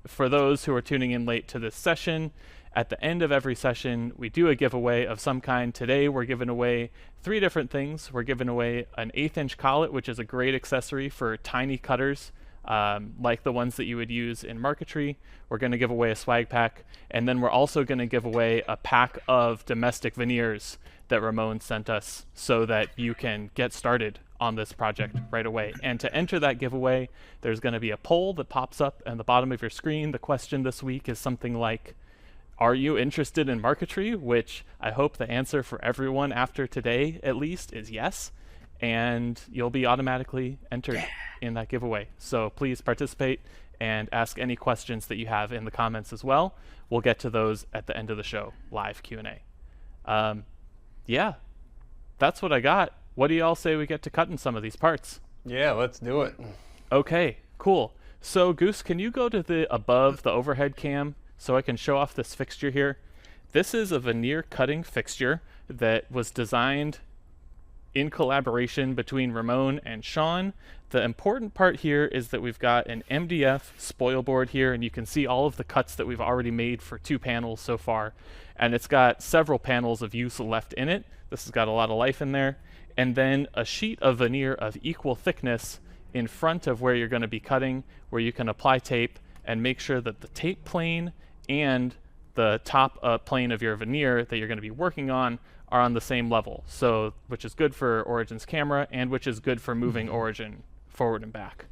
Speaker 1: for those who are tuning in late to this session, at the end of every session, we do a giveaway of some kind. Today, we're giving away 3 different things. We're giving away an 1/8" collet, which is a great accessory for tiny cutters, like the ones that you would use in Marquetry. We're going to give away a swag pack, and then we're also going to give away a pack of domestic veneers that Ramon sent us so that you can get started on this project right away. And to enter that giveaway, there's going to be a poll that pops up at the bottom of your screen. The question this week is something like, are you interested in Marquetry? Which I hope the answer for everyone after today, at least, is yes. And you'll be automatically entered in that giveaway. So please participate and ask any questions that you have in the comments as well. We'll get to those at the end of the show, live Q&A. Yeah, that's what I got. What do y'all say we get to cutting some of these parts?
Speaker 2: Yeah, let's do it.
Speaker 1: Okay, cool. So Goose, can you go to the above the overhead cam so I can show off this fixture here? This is a veneer cutting fixture that was designed in collaboration between Ramon and Sean. The important part here is that we've got an MDF spoil board here, and you can see all of the cuts that we've already made for 2 panels so far. And it's got several panels of use left in it. This has got a lot of life in there. And then a sheet of veneer of equal thickness in front of where you're going to be cutting, where you can apply tape and make sure that the tape plane and the top plane of your veneer that you're going to be working on are on the same level. So, which is good for Origin's camera and which is good for moving Origin forward and back.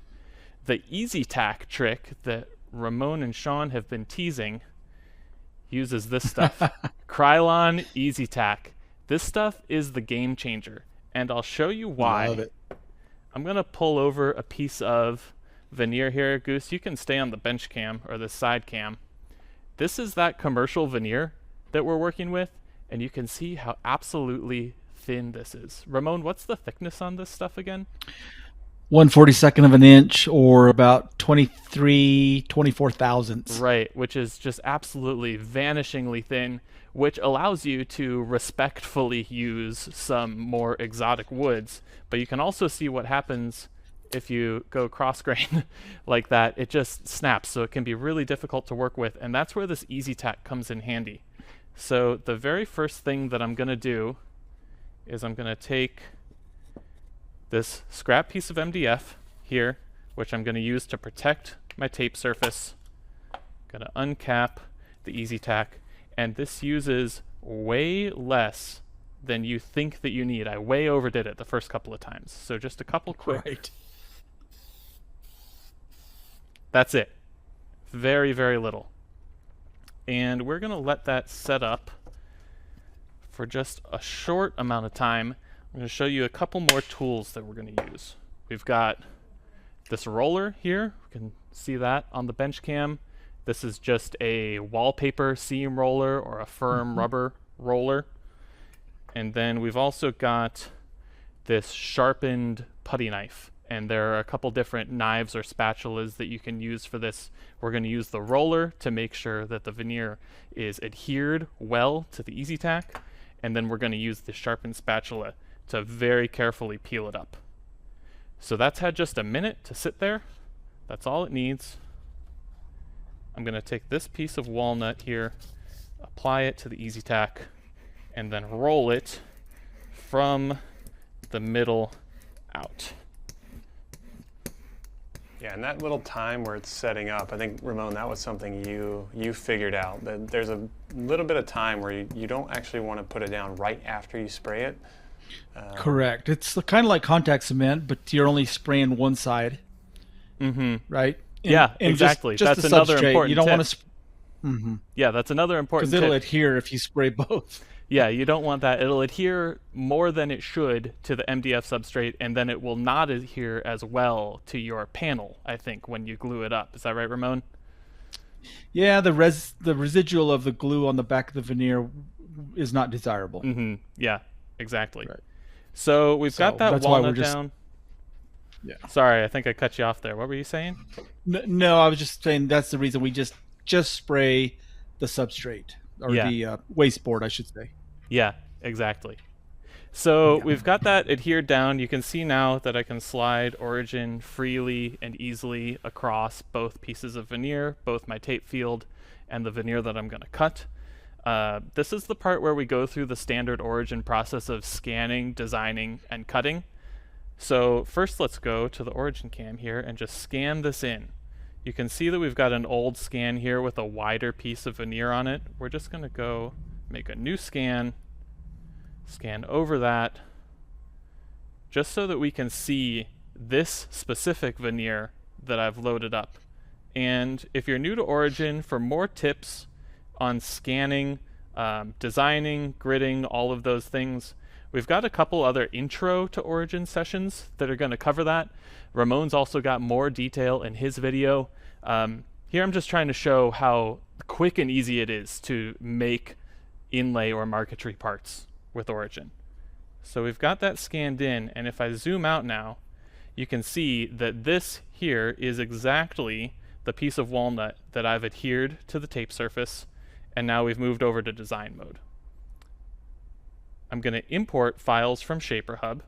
Speaker 1: The easy tack trick that Ramon and Sean have been teasing uses this stuff. Krylon Easy Tack. This stuff is the game changer, and I'll show you why.
Speaker 3: Love it.
Speaker 1: I'm going to pull over a piece of veneer here. Goose, you can stay on the bench cam or the side cam. This is that commercial veneer that we're working with, and you can see how absolutely thin this is. Ramon, what's the thickness on this stuff again?
Speaker 3: 1/42 of an inch, or about 24 thousandths.
Speaker 1: Right, which is just absolutely vanishingly thin, which allows you to respectfully use some more exotic woods. But you can also see what happens if you go cross grain like that. It just snaps, so it can be really difficult to work with, and that's where this easy tack comes in handy. So the very first thing that I'm going to do is I'm going to take this scrap piece of MDF here, which I'm going to use to protect my tape surface. I'm going to uncap the easy tack, and this uses way less than you think that you need. I way overdid it the first couple of times. So just a couple quick.
Speaker 3: Right.
Speaker 1: That's it. Very, very little. And we're going to let that set up for just a short amount of time. I'm going to show you a couple more tools that we're going to use. We've got this roller here. You can see that on the bench cam. This is just a wallpaper seam roller or a firm rubber roller. And then we've also got this sharpened putty knife. And there are a couple different knives or spatulas that you can use for this. We're going to use the roller to make sure that the veneer is adhered well to the easy tack. And then we're going to use the sharpened spatula to very carefully peel it up. So that's had just a minute to sit there. That's all it needs. I'm going to take this piece of walnut here, apply it to the easy tack, and then roll it from the middle out.
Speaker 2: Yeah, and that little time where it's setting up, I think, Ramon, that was something you figured out, that there's a little bit of time where you don't actually want to put it down right after you spray it.
Speaker 3: Correct. It's kind of like contact cement, but you're only spraying one side.
Speaker 1: Mm-hmm.
Speaker 3: Right?
Speaker 1: Yeah, exactly.
Speaker 3: Just
Speaker 1: That's
Speaker 3: the
Speaker 1: another
Speaker 3: substrate.
Speaker 1: important
Speaker 3: You don't
Speaker 1: tip.
Speaker 3: want to...
Speaker 1: Yeah, that's another important
Speaker 3: Because it'll
Speaker 1: tip.
Speaker 3: adhere if you spray both.
Speaker 1: Yeah, you don't want that. It'll adhere more than it should to the MDF substrate, and then it will not adhere as well to your panel, I think, when you glue it up. Is that right, Ramon?
Speaker 3: Yeah, the residual of the glue on the back of the veneer is not desirable.
Speaker 1: Mm-hmm. Yeah, exactly.
Speaker 3: Right.
Speaker 1: So we've got that
Speaker 3: that's why
Speaker 1: walnut
Speaker 3: we're just-
Speaker 1: down.
Speaker 3: Yeah.
Speaker 1: Sorry, I think I cut you off there. What were you saying?
Speaker 3: No, I was just saying that's the reason we just spray the substrate, or
Speaker 1: Yeah.
Speaker 3: the wasteboard, I should say.
Speaker 1: Yeah, exactly. So we've got that adhered down. You can see now that I can slide Origin freely and easily across both pieces of veneer, both my tape field and the veneer that I'm going to cut. This is the part where we go through the standard Origin process of scanning, designing, and cutting. So first let's go to the Origin cam here and just scan this in. You can see that we've got an old scan here with a wider piece of veneer on it. We're just going to go make a new scan, scan over that, just so that we can see this specific veneer that I've loaded up. And if you're new to Origin, for more tips on scanning, designing, gridding, all of those things, we've got a couple other intro to Origin sessions that are going to cover that. Ramon's also got more detail in his video. Here I'm just trying to show how quick and easy it is to make Inlay or Marquetry parts with Origin. So we've got that scanned in, and if I zoom out now, you can see that this here is exactly the piece of walnut that I've adhered to the tape surface, and now we've moved over to design mode. I'm going to import files from Shaper Hub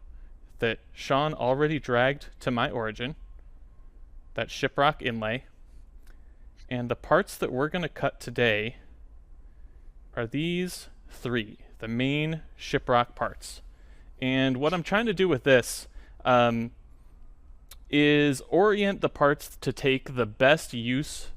Speaker 1: that Sean already dragged to my origin. That shiprock inlay. And the parts that we're going to cut today are these three, the main shiprock parts. And what I'm trying to do with this is orient the parts to take the best use,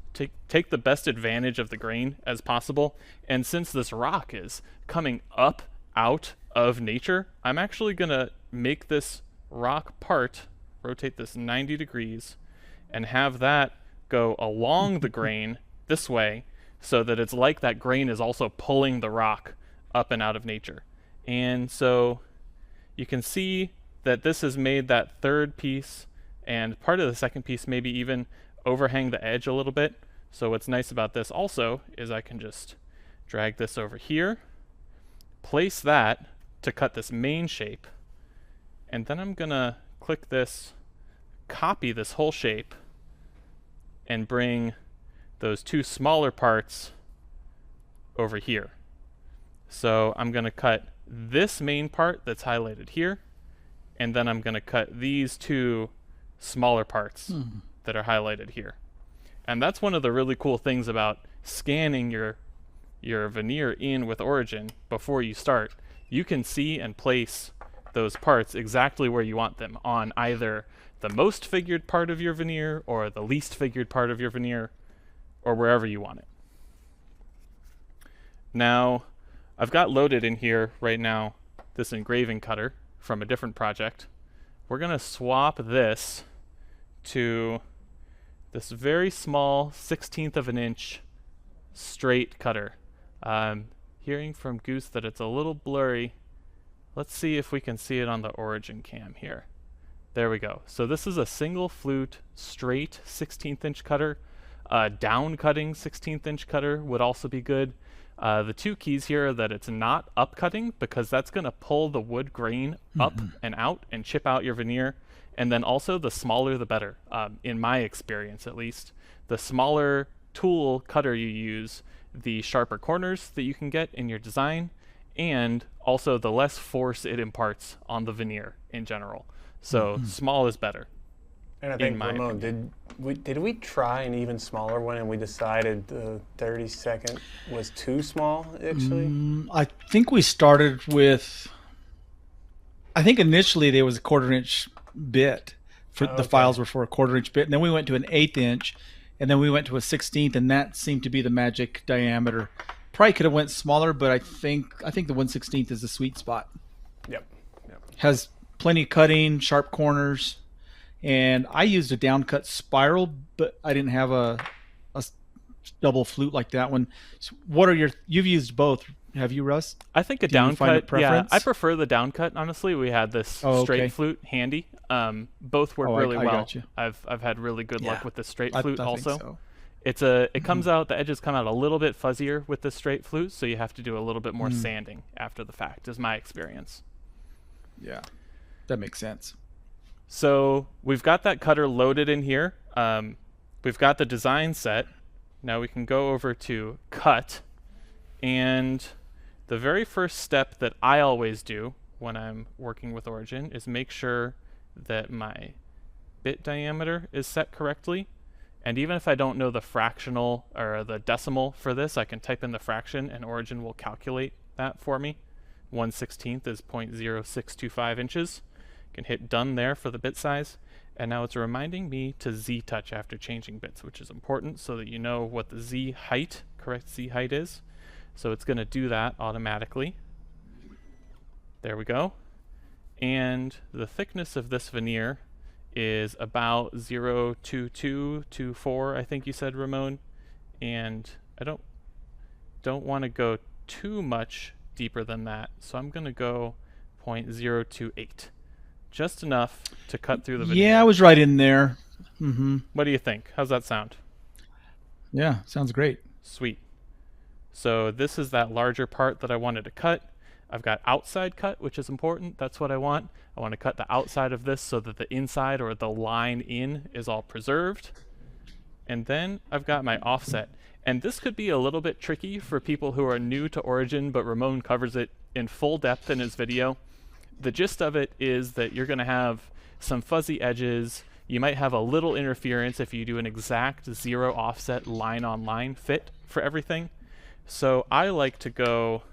Speaker 1: take the best advantage of the grain as possible. And since this rock is coming up out of nature, I'm actually going to make this rock part, rotate this 90 degrees, and have that go along the grain this way, so that it's like that grain is also pulling the rock up and out of nature. And so you can see that this has made that third piece and part of the second piece maybe even overhang the edge a little bit. So what's nice about this also is I can just drag this over here, place that to cut this main shape, and then I'm gonna click this, copy this whole shape, and bring those two smaller parts over here. So I'm going to cut this main part that's highlighted here, and then I'm going to cut these two smaller parts that are highlighted here. And that's one of the really cool things about scanning your veneer in with Origin before you start. You can see and place those parts exactly where you want them on either the most figured part of your veneer or the least figured part of your veneer, or wherever you want it. Now, I've got loaded in here right now this engraving cutter from a different project. We're going to swap this to this very small 1/16 of an inch straight cutter. Hearing from Goose that it's a little blurry. Let's see if we can see it on the Origin cam here. There we go. So this is a single flute straight 1/16 inch cutter. Down cutting 1/16 inch cutter would also be good. The two keys here are that it's not up cutting, because that's going to pull the wood grain up and out and chip out your veneer. And then also the smaller the better, in my experience at least. The smaller tool cutter you use, the sharper corners that you can get in your design, and also the less force it imparts on the veneer in general. So small is better.
Speaker 2: And I think, Ramon, did we try an even smaller one and we decided the 32nd was too small, actually?
Speaker 3: I think we started with, I think initially there was a 1/4 inch bit. The files were for a 1/4 inch bit, and then we went to an 1/8 inch, and then we went to a 1/16, and that seemed to be the magic diameter. Probably could have went smaller, but I think the 1/16 is the sweet spot.
Speaker 2: Yep.
Speaker 3: Has plenty of cutting, sharp corners. And I used a downcut spiral, but I didn't have a double flute like that one. So what are you've used both, have you, Russ?
Speaker 1: I think a downcut, yeah, I prefer the downcut, honestly. We had this straight flute handy. Both work really well.
Speaker 3: Gotcha.
Speaker 1: I've had really good luck with the straight flute
Speaker 3: I
Speaker 1: also.
Speaker 3: think so.
Speaker 1: It comes out, the edges come out a little bit fuzzier with the straight flute, so you have to do a little bit more sanding after the fact, is my experience.
Speaker 3: Yeah, that makes sense.
Speaker 1: So we've got that cutter loaded in here. We've got the design set. Now we can go over to cut. And the very first step that I always do when I'm working with Origin is make sure that my bit diameter is set correctly. And even if I don't know the fractional or the decimal for this, I can type in the fraction and Origin will calculate that for me. 1/16 is 0.0625 inches. Can hit done there for the bit size, and now it's reminding me to Z touch after changing bits, which is important so that you know what the Z height, correct Z height is. So it's going to do that automatically. There we go. And the thickness of this veneer is about 0.2224, I think you said, Ramon. And I don't want to go too much deeper than that, so I'm going to go 0.028. Just enough to cut through the veneer.
Speaker 3: Yeah, I was right in there.
Speaker 1: What do you think? How's that sound?
Speaker 3: Yeah, sounds great.
Speaker 1: Sweet. So this is that larger part that I wanted to cut. I've got outside cut, which is important. That's what I want. I want to cut the outside of this so that the inside or the line in is all preserved. And then I've got my offset. And this could be a little bit tricky for people who are new to Origin, but Ramon covers it in full depth in his video. The gist of it is that you're going to have some fuzzy edges. You might have a little interference if you do an exact 0 offset line on line fit for everything. So I like to go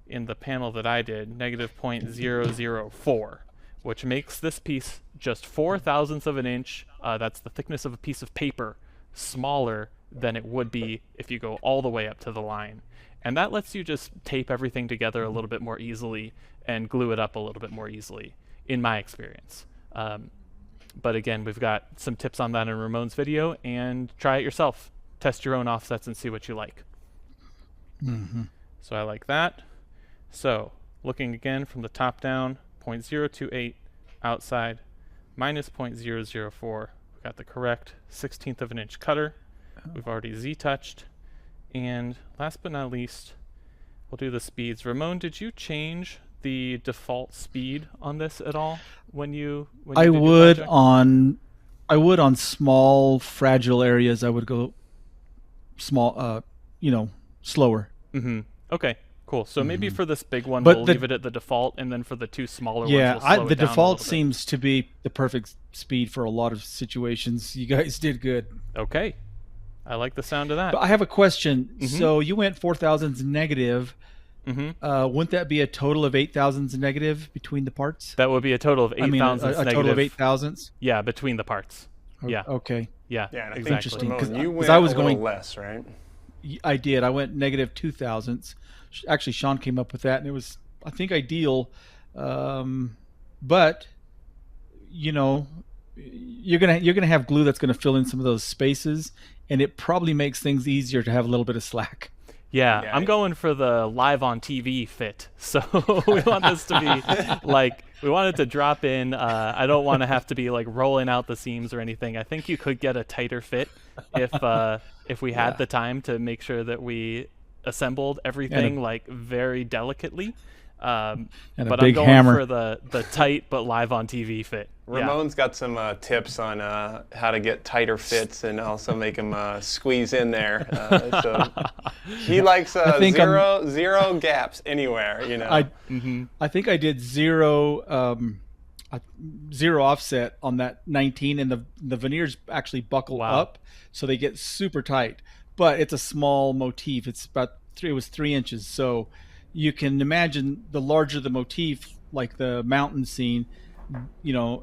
Speaker 1: in the panel that I did, -0.004, which makes this piece just 0.004 of an inch. That's the thickness of a piece of paper, smaller than it would be if you go all the way up to the line. And that lets you just tape everything together a little bit more easily and glue it up a little bit more easily, in my experience. But again, we've got some tips on that in Ramon's video, and try it yourself. Test your own offsets and see what you like. So I like that. So looking again from the top down, 0.028 outside, -0.004. We've got the correct 1/16 of an inch cutter. We've already Z-touched. And last but not least, we'll do the speeds. Ramon, did you change the default speed on this at all when you did your project?
Speaker 3: I would on small fragile areas. I would go small, slower.
Speaker 1: Okay, cool. So maybe for this big one, we'll leave it at the default, and then for the 2 smaller ones, we'll slow
Speaker 3: the
Speaker 1: it down
Speaker 3: default
Speaker 1: a little bit.
Speaker 3: seems to be the perfect speed for a lot of situations. You guys did good.
Speaker 1: Okay, I like the sound of that.
Speaker 3: But I have a question. So you went 4/1000s negative. Wouldn't that be a total of 8/1000s negative between the parts?
Speaker 1: That would be a total of 8 thousandths
Speaker 3: a
Speaker 1: negative.
Speaker 3: total of 8/1000s.
Speaker 1: Yeah, between the parts. Yeah.
Speaker 3: Okay.
Speaker 1: Yeah.
Speaker 2: Yeah, and I think
Speaker 1: exactly.
Speaker 2: Ramon, you went
Speaker 3: I was
Speaker 2: a little
Speaker 3: going
Speaker 2: less, right?
Speaker 3: I did. I went -2/1000s. Actually, Sean came up with that, and it was, I think, ideal. But you're gonna have glue that's gonna fill in some of those spaces, and it probably makes things easier to have a little bit of slack.
Speaker 1: Yeah, I'm going for the live on TV fit. So we want this to be we want it to drop in. I don't want to have to be rolling out the seams or anything. I think you could get a tighter fit if we had the time to make sure that we assembled everything very delicately. But I'm going
Speaker 3: hammer
Speaker 1: for the tight but live on TV fit.
Speaker 2: Ramon's got some tips on how to get tighter fits and also make them squeeze in there. So he likes zero gaps anywhere.
Speaker 3: I think I did zero offset on that 19, and the veneers actually buckle up, so they get super tight. But it's a small motif. It's about 3 inches. So you can imagine the larger the motif, like the mountain scene,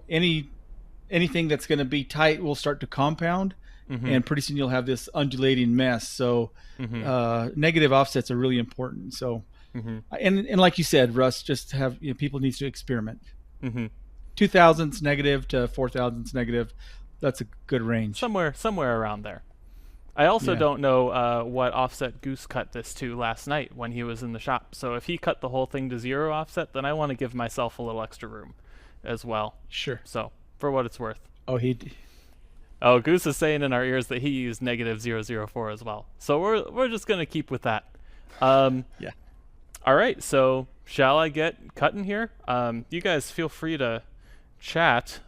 Speaker 3: anything that's going to be tight will start to compound, and pretty soon you'll have this undulating mess. So negative offsets are really important. So, and like you said, Russ, just have people needs to experiment. 2/1000s negative to 4/1000s negative. That's a good range.
Speaker 1: Somewhere around there. I also don't know what offset Goose cut this to last night when he was in the shop. So if he cut the whole thing to 0 offset, then I want to give myself a little extra room as well.
Speaker 3: Sure.
Speaker 1: So for what it's worth.
Speaker 3: Oh,
Speaker 1: Goose is saying in our ears that he used -004 as well. So we're just gonna keep with that.
Speaker 3: Yeah.
Speaker 1: All right. So shall I get cutting here? You guys feel free to chat.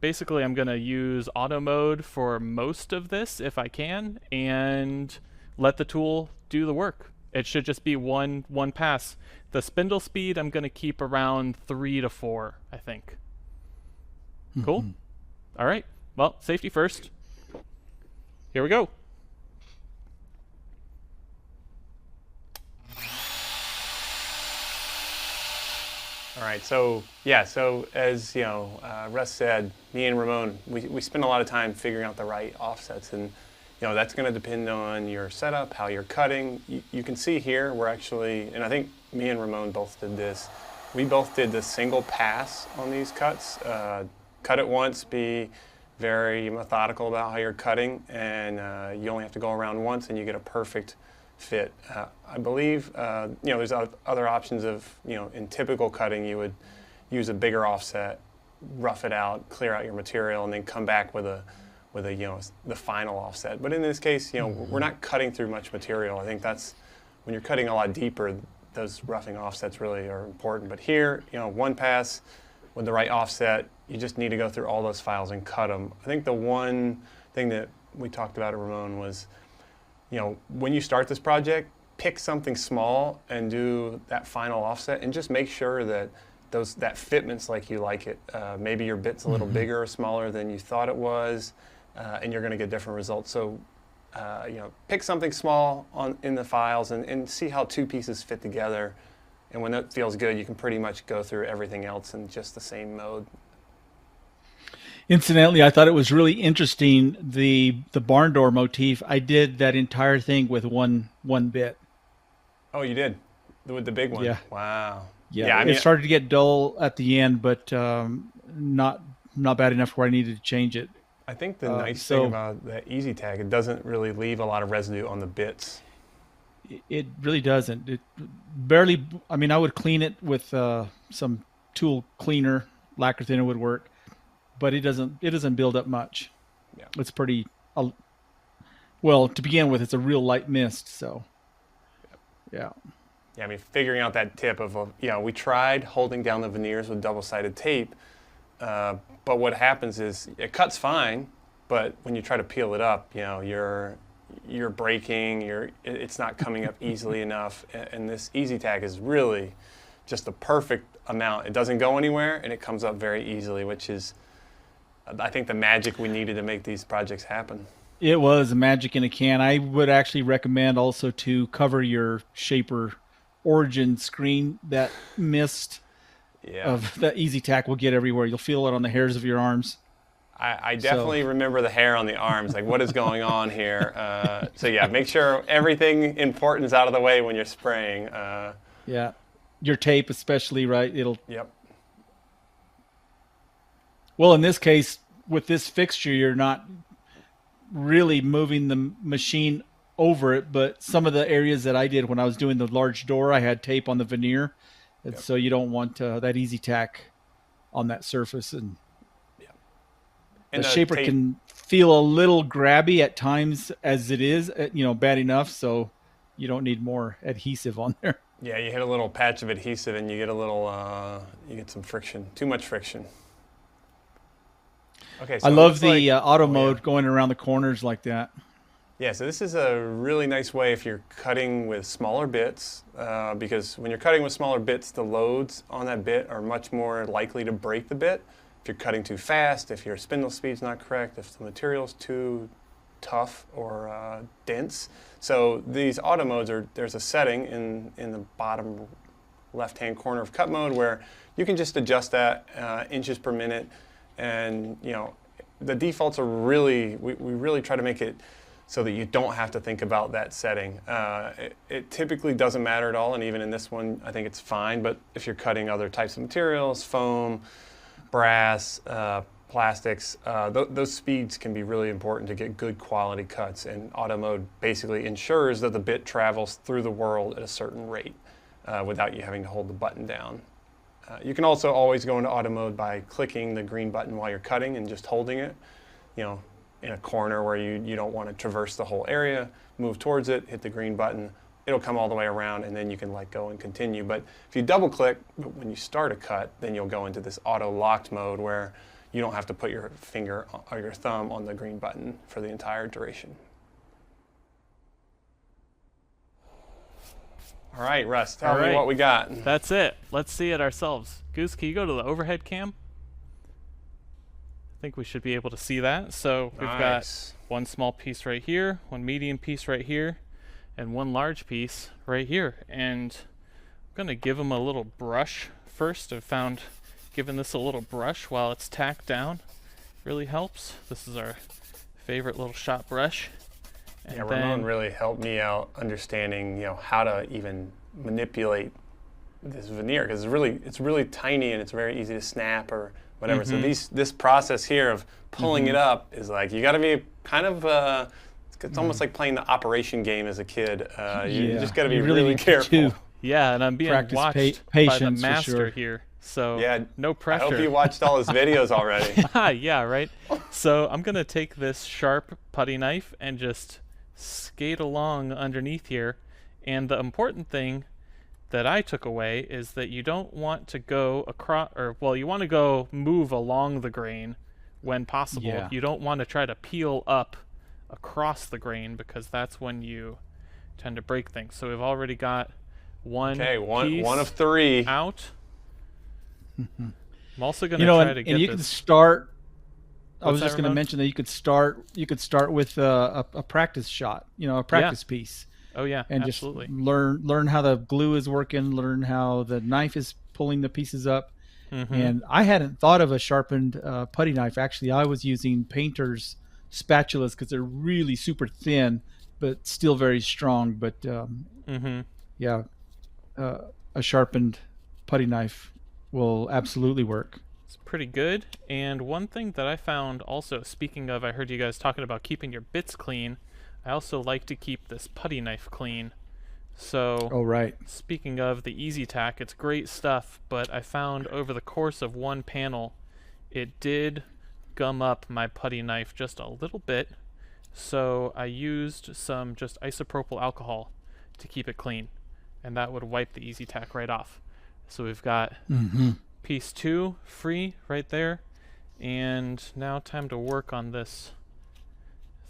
Speaker 1: Basically, I'm going to use auto mode for most of this if I can, and let the tool do the work. It should just be one pass. The spindle speed I'm going to keep around 3 to 4, I think. Cool? All right. Well, safety first. Here we go.
Speaker 2: All right, so as Russ said, me and Ramon, we spend a lot of time figuring out the right offsets, and that's going to depend on your setup, how you're cutting. You can see here we're actually, and I think me and Ramon both did this. We both did the single pass on these cuts. Cut it once, be very methodical about how you're cutting, and you only have to go around once, and you get a perfect fit. I believe there's other options of in typical cutting you would use a bigger offset, rough it out, clear out your material, and then come back with the final offset. But in this case, we're not cutting through much material. I think that's when you're cutting a lot deeper, those roughing offsets really are important. But here, one pass with the right offset, you just need to go through all those files and cut them. I think the one thing that we talked about at Ramon was, when you start this project, pick something small and do that final offset, and just make sure that that fitment's like you like it. Maybe your bit's a little bigger or smaller than you thought it was, and you're going to get different results. So, pick something small in the files and see how two pieces fit together. And when that feels good, you can pretty much go through everything else in just the same mode.
Speaker 3: Incidentally, I thought it was really interesting, the barn door motif. I did that entire thing with one bit.
Speaker 2: Oh, you did? With the big one?
Speaker 3: Yeah.
Speaker 2: Wow.
Speaker 3: Yeah,
Speaker 2: I mean,
Speaker 3: it started to get dull at the end, but not bad enough where I needed to change it.
Speaker 2: I think the nice thing about that Easy Tack, it doesn't really leave a lot of residue on the bits.
Speaker 3: It really doesn't. It barely. I mean, I would clean it with some tool cleaner, lacquer thinner would work, but it doesn't build up much.
Speaker 2: Yeah.
Speaker 3: It's pretty. Well, to begin with, it's a real light mist. So. Yeah.
Speaker 2: Yeah, I mean, figuring out that tip of, we tried holding down the veneers with double-sided tape, but what happens is it cuts fine, but when you try to peel it up, you're breaking, it's not coming up easily enough, and this Easy Tack is really just the perfect amount. It doesn't go anywhere, and it comes up very easily, which is, I think, the magic we needed to make these projects happen.
Speaker 3: It was magic in a can. I would actually recommend also to cover your Shaper origin screen. That mist of the Easy Tack will get everywhere. You'll feel it on the hairs of your arms.
Speaker 2: I definitely remember the hair on the arms, like what is going on here. So yeah, make sure everything important is out of the way when you're spraying.
Speaker 3: Yeah, your tape especially, right?
Speaker 2: Yep.
Speaker 3: Well, in this case, with this fixture, you're not really moving the machine over it, but some of the areas that I did when I was doing the large door, I had tape on the veneer, and so you don't want that Easy Tack on that surface. And the Shaper can feel a little grabby at times as it is, bad enough, so you don't need more adhesive on there.
Speaker 2: Yeah, you hit a little patch of adhesive and you get you get some friction, too much friction. Okay, so
Speaker 3: I love the auto mode going around the corners like that.
Speaker 2: Yeah, so this is a really nice way if you're cutting with smaller bits, because when you're cutting with smaller bits, the loads on that bit are much more likely to break the bit. If you're cutting too fast, if your spindle speed's not correct, if the material's too tough or dense. So these auto modes there's a setting in the bottom left-hand corner of cut mode where you can just adjust that inches per minute. And the defaults are we really try to make it so that you don't have to think about that setting. It typically doesn't matter at all, and even in this one, I think it's fine. But if you're cutting other types of materials, foam, brass, plastics, those speeds can be really important to get good quality cuts. And auto mode basically ensures that the bit travels through the world at a certain rate without you having to hold the button down. You can also always go into auto mode by clicking the green button while you're cutting and just holding it, in a corner where you don't want to traverse the whole area. Move towards it, hit the green button, it'll come all the way around, and then you can let go and continue. But if you double click when you start a cut, then you'll go into this auto locked mode where you don't have to put your finger or your thumb on the green button for the entire duration. All right, Russ, tell me what we got.
Speaker 1: That's it. Let's see it ourselves. Goose, can you go to the overhead cam? I think we should be able to see that. So we've got one small piece right here, one medium piece right here, and one large piece right here. And I'm going to give them a little brush first. I've found giving this a little brush while it's tacked down really helps. This is our favorite little shop brush.
Speaker 2: Yeah, Ramon really helped me out understanding, how to even manipulate this veneer, because it's really tiny and it's very easy to snap or whatever. So this process here of pulling it up is like, you got to be kind of it's almost like playing the operation game as a kid. You just got to be really careful.
Speaker 1: Yeah, and I'm being watched by the master here. So
Speaker 2: yeah,
Speaker 1: no pressure.
Speaker 2: I hope you watched all his videos already.
Speaker 1: Yeah, right. So I'm gonna take this sharp putty knife and just skate along underneath here. And the important thing that I took away is that you don't want to go across, or well, you want to go move along the grain when possible.
Speaker 3: Yeah.
Speaker 1: You don't want to try to peel up across the grain because that's when you tend to break things. So we've already got one piece
Speaker 2: one of 3
Speaker 1: out. I'm also going
Speaker 3: You
Speaker 1: to
Speaker 3: know,
Speaker 1: try to get
Speaker 3: and you
Speaker 1: this.
Speaker 3: can start. I
Speaker 1: What's
Speaker 3: was
Speaker 1: that,
Speaker 3: just going to
Speaker 1: Ramon?
Speaker 3: mention that you could start with a practice shot, a practice piece,
Speaker 1: Oh yeah,
Speaker 3: and
Speaker 1: absolutely.
Speaker 3: just learn how the glue is working, learn how the knife is pulling the pieces up.
Speaker 1: Mhm.
Speaker 3: And I hadn't thought of a sharpened putty knife. Actually, I was using painters' spatulas because they're really super thin, but still very strong. But
Speaker 1: Mhm.
Speaker 3: yeah, a sharpened putty knife will absolutely work.
Speaker 1: It's pretty good. And one thing that I found also, speaking of, I heard you guys talking about keeping your bits clean. I also like to keep this putty knife clean. So,
Speaker 3: Oh, right.
Speaker 1: speaking of the Easy Tack, it's great stuff, but I found over the course of one panel, it did gum up my putty knife just a little bit. So I used some just isopropyl alcohol to keep it clean, and that would wipe the Easy Tack right off. So we've got piece 2 free right there, and now time to work on this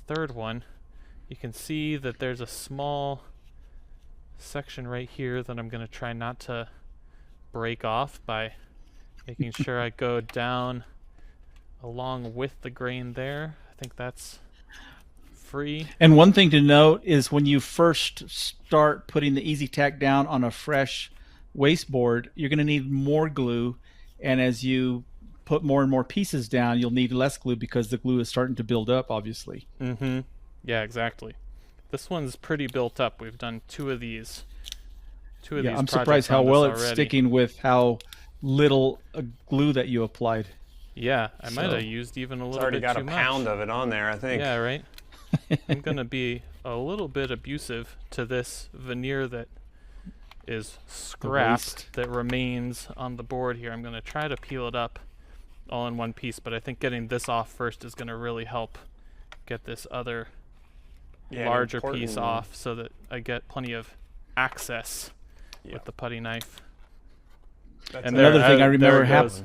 Speaker 1: third one. You can see that there's a small section right here that I'm going to try not to break off by making sure I go down along with the grain there. I think that's free.
Speaker 3: And one thing to note is when you first start putting the Easy Tack down on a fresh wasteboard, you're going to need more glue, and as you put more and more pieces down, you'll need less glue because the glue is starting to build up, obviously.
Speaker 1: Mm-hmm. Yeah, exactly. This one's pretty built up. We've done 2 of these.
Speaker 3: Yeah,
Speaker 1: these
Speaker 3: I'm
Speaker 1: projects
Speaker 3: surprised how
Speaker 1: on this
Speaker 3: well it's
Speaker 1: already.
Speaker 3: sticking with how little glue that you applied.
Speaker 1: Yeah, I might
Speaker 3: So-
Speaker 1: have used even a
Speaker 2: It's
Speaker 1: little
Speaker 2: already
Speaker 1: bit
Speaker 2: got
Speaker 1: too
Speaker 2: a
Speaker 1: much.
Speaker 2: pound of it on there, I think.
Speaker 1: Yeah, right. I'm gonna be a little bit abusive to this veneer that is scrapped,
Speaker 3: waste.
Speaker 1: that remains on the board here. I'm gonna try to peel it up all in one piece, but I think getting this off first is gonna really help get this other
Speaker 2: Yeah,
Speaker 1: larger
Speaker 2: important-
Speaker 1: piece off so that I get plenty of access
Speaker 2: Yeah.
Speaker 1: with the putty knife.
Speaker 2: That's
Speaker 1: And
Speaker 2: it.
Speaker 3: Another thing I
Speaker 1: there
Speaker 3: remember
Speaker 1: it goes.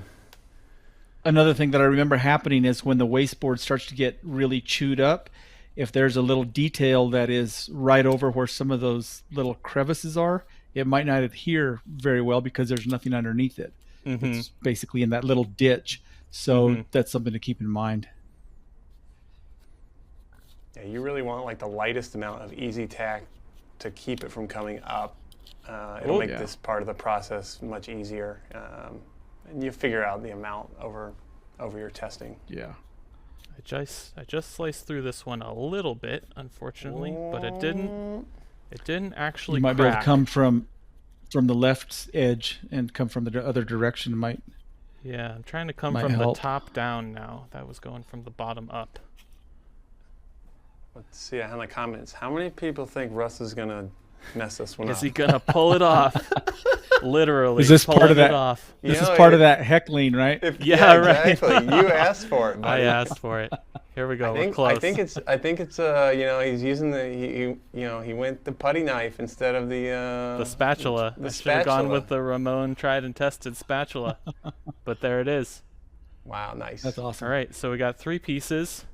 Speaker 3: Another thing that I remember happening is when the wasteboard starts to get really chewed up, if there's a little detail that is right over where some of those little crevices are, it might not adhere very well because there's nothing underneath it.
Speaker 1: Mm-hmm.
Speaker 3: It's basically in that little ditch. So
Speaker 1: Mhm.
Speaker 3: that's something to keep in mind.
Speaker 2: Yeah, you really want like the lightest amount of Easy Tack to keep it from coming up. It'll
Speaker 1: Oh,
Speaker 2: make
Speaker 3: yeah.
Speaker 2: this part of the process much easier. And you figure out the amount over your testing.
Speaker 3: Yeah.
Speaker 1: I just sliced through this one a little bit, unfortunately, but it didn't actually
Speaker 3: You might be able to
Speaker 1: crack.
Speaker 3: come from the left edge and come from the other direction. It might.
Speaker 1: Yeah, I'm trying to come
Speaker 3: Might
Speaker 1: from
Speaker 3: help.
Speaker 1: the top down now. That was going from the bottom up.
Speaker 2: Let's see in the comments. How many people think Russ is gonna mess this one
Speaker 1: Is
Speaker 2: up?
Speaker 1: he gonna pull it off? Literally,
Speaker 3: Is this part
Speaker 1: pulling
Speaker 3: of that-
Speaker 1: it off.
Speaker 2: You
Speaker 3: This is
Speaker 2: know,
Speaker 3: part of that heckling, right?
Speaker 1: Yeah, right.
Speaker 2: exactly. You asked for it,
Speaker 1: I
Speaker 2: buddy.
Speaker 1: asked for it. Here we go.
Speaker 2: I think,
Speaker 1: We're close.
Speaker 2: I think it's he's using he went the putty knife instead of the
Speaker 1: spatula.
Speaker 2: The
Speaker 1: I should have gone
Speaker 2: spatula.
Speaker 1: with the Ramon tried and tested spatula. But there it is.
Speaker 2: Wow, nice.
Speaker 3: That's awesome.
Speaker 1: All right, so we got 3 pieces,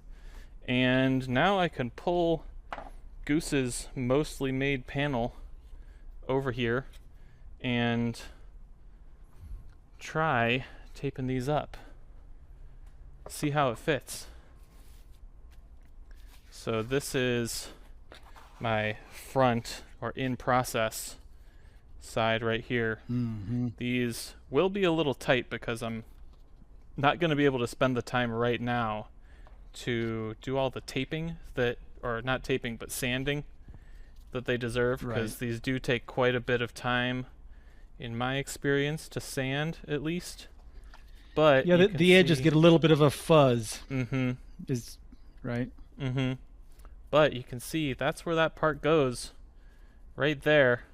Speaker 1: and now I can pull Goose's mostly made panel over here and try taping these up. See how it fits. So this is my front or in process side right here.
Speaker 3: Mm-hmm.
Speaker 1: These will be a little tight because I'm not going to be able to spend the time right now to do all the taping or not taping, but sanding that they deserve, because
Speaker 3: Right.
Speaker 1: these do take quite a bit of time, in my experience, to sand at least. But
Speaker 3: Yeah, the edges get a little bit of a fuzz.
Speaker 1: Mm-hmm.
Speaker 3: Is right.
Speaker 1: Mm-hmm. But you can see that's where that part goes, right there.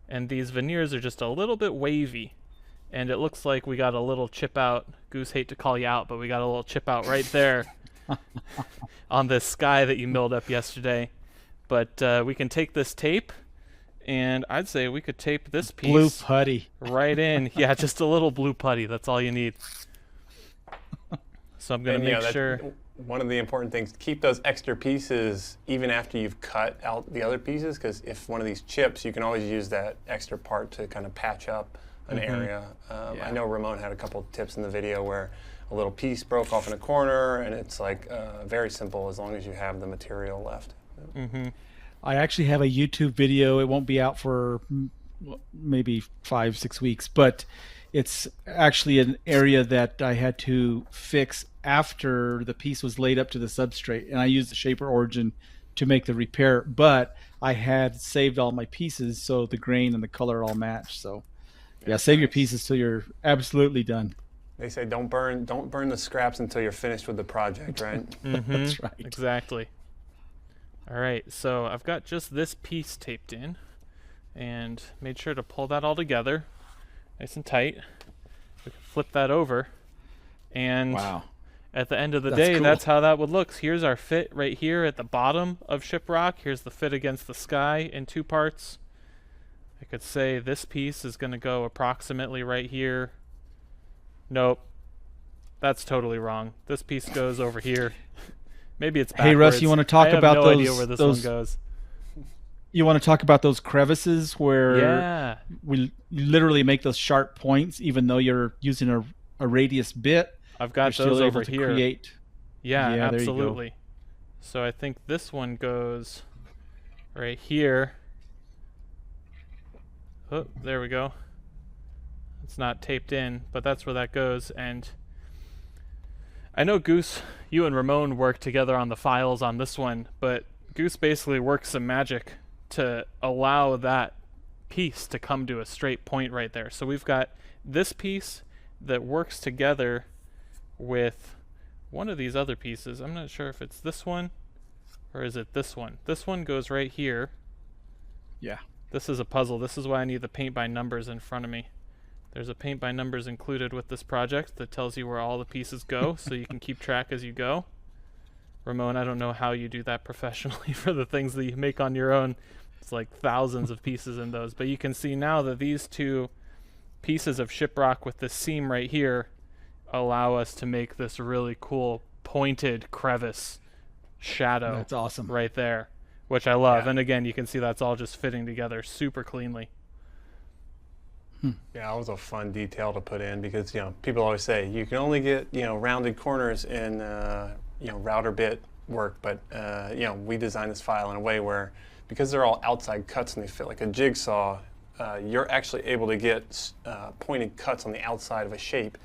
Speaker 1: And these veneers are just a little bit wavy. And it looks like we got a little chip out. Goose, hate to call you out, but we got a little chip out right there on this sky that you milled up yesterday. But we can take this tape And I'd say we could tape this piece
Speaker 3: Blue putty.
Speaker 1: right in. Yeah, just a little blue putty. That's all you need. So I'm going to make sure.
Speaker 2: One of the important things, keep those extra pieces even after you've cut out the other pieces, because if one of these chips, you can always use that extra part to kind of patch up an area. I know Ramon had a couple tips in the video where a little piece broke off in a corner, and it's like very simple as long as you have the material left.
Speaker 3: I actually have a YouTube video. It won't be out for maybe 5-6 weeks, but it's actually an area that I had to fix after the piece was laid up to the substrate, and I used the Shaper Origin to make the repair, but I had saved all my pieces so the grain and the color all match. So yeah, save your pieces till you're absolutely done.
Speaker 2: They say don't burn the scraps until you're finished with the project, right?
Speaker 3: That's right.
Speaker 1: Exactly. All right, so I've got just this piece taped in and made sure to pull that all together nice and tight. We can flip that over, and
Speaker 3: wow.
Speaker 1: At the end of the
Speaker 3: That's
Speaker 1: day,
Speaker 3: cool.
Speaker 1: that's how that would look. Here's our fit right here at the bottom of Shiprock. Here's the fit against the sky in 2 parts. I could say this piece is going to go approximately right here. Nope. That's totally wrong. This piece goes over here. Maybe it's backwards.
Speaker 3: Hey, Russ, you want to talk about
Speaker 1: I have no idea where this one
Speaker 3: those
Speaker 1: goes.
Speaker 3: You want to talk about those crevices where
Speaker 1: Yeah.
Speaker 3: we literally make those sharp points even though you're using a radius bit?
Speaker 1: I've got
Speaker 3: You're
Speaker 1: those
Speaker 3: still
Speaker 1: over
Speaker 3: able to
Speaker 1: here.
Speaker 3: create.
Speaker 1: Yeah,
Speaker 3: Yeah, there you go.
Speaker 1: absolutely. So I think this one goes right here. Oh, there we go. It's not taped in, but that's where that goes. And I know Goose, you and Ramon worked together on the files on this one, but Goose basically works some magic to allow that piece to come to a straight point right there. So we've got this piece that works together with one of these other pieces. I'm not sure if it's this one or is it this one. This one goes right here.
Speaker 3: Yeah.
Speaker 1: This is a puzzle. This is why I need the paint by numbers in front of me. There's a paint by numbers included with this project that tells you where all the pieces go so you can keep track as you go. Ramon, I don't know how you do that professionally for the things that you make on your own. It's like thousands of pieces in those. But you can see now that these 2 pieces of Shiprock with this seam right here allow us to make this really cool pointed crevice shadow.
Speaker 3: That's awesome.
Speaker 1: Right there, which I love.
Speaker 2: Yeah.
Speaker 1: And again, you can see that's all just fitting together super cleanly.
Speaker 2: Yeah, that was a fun detail to put in because people always say you can only get rounded corners in router bit work, but we designed this file in a way where because they're all outside cuts and they fit like a jigsaw, you're actually able to get pointed cuts on the outside of a shape,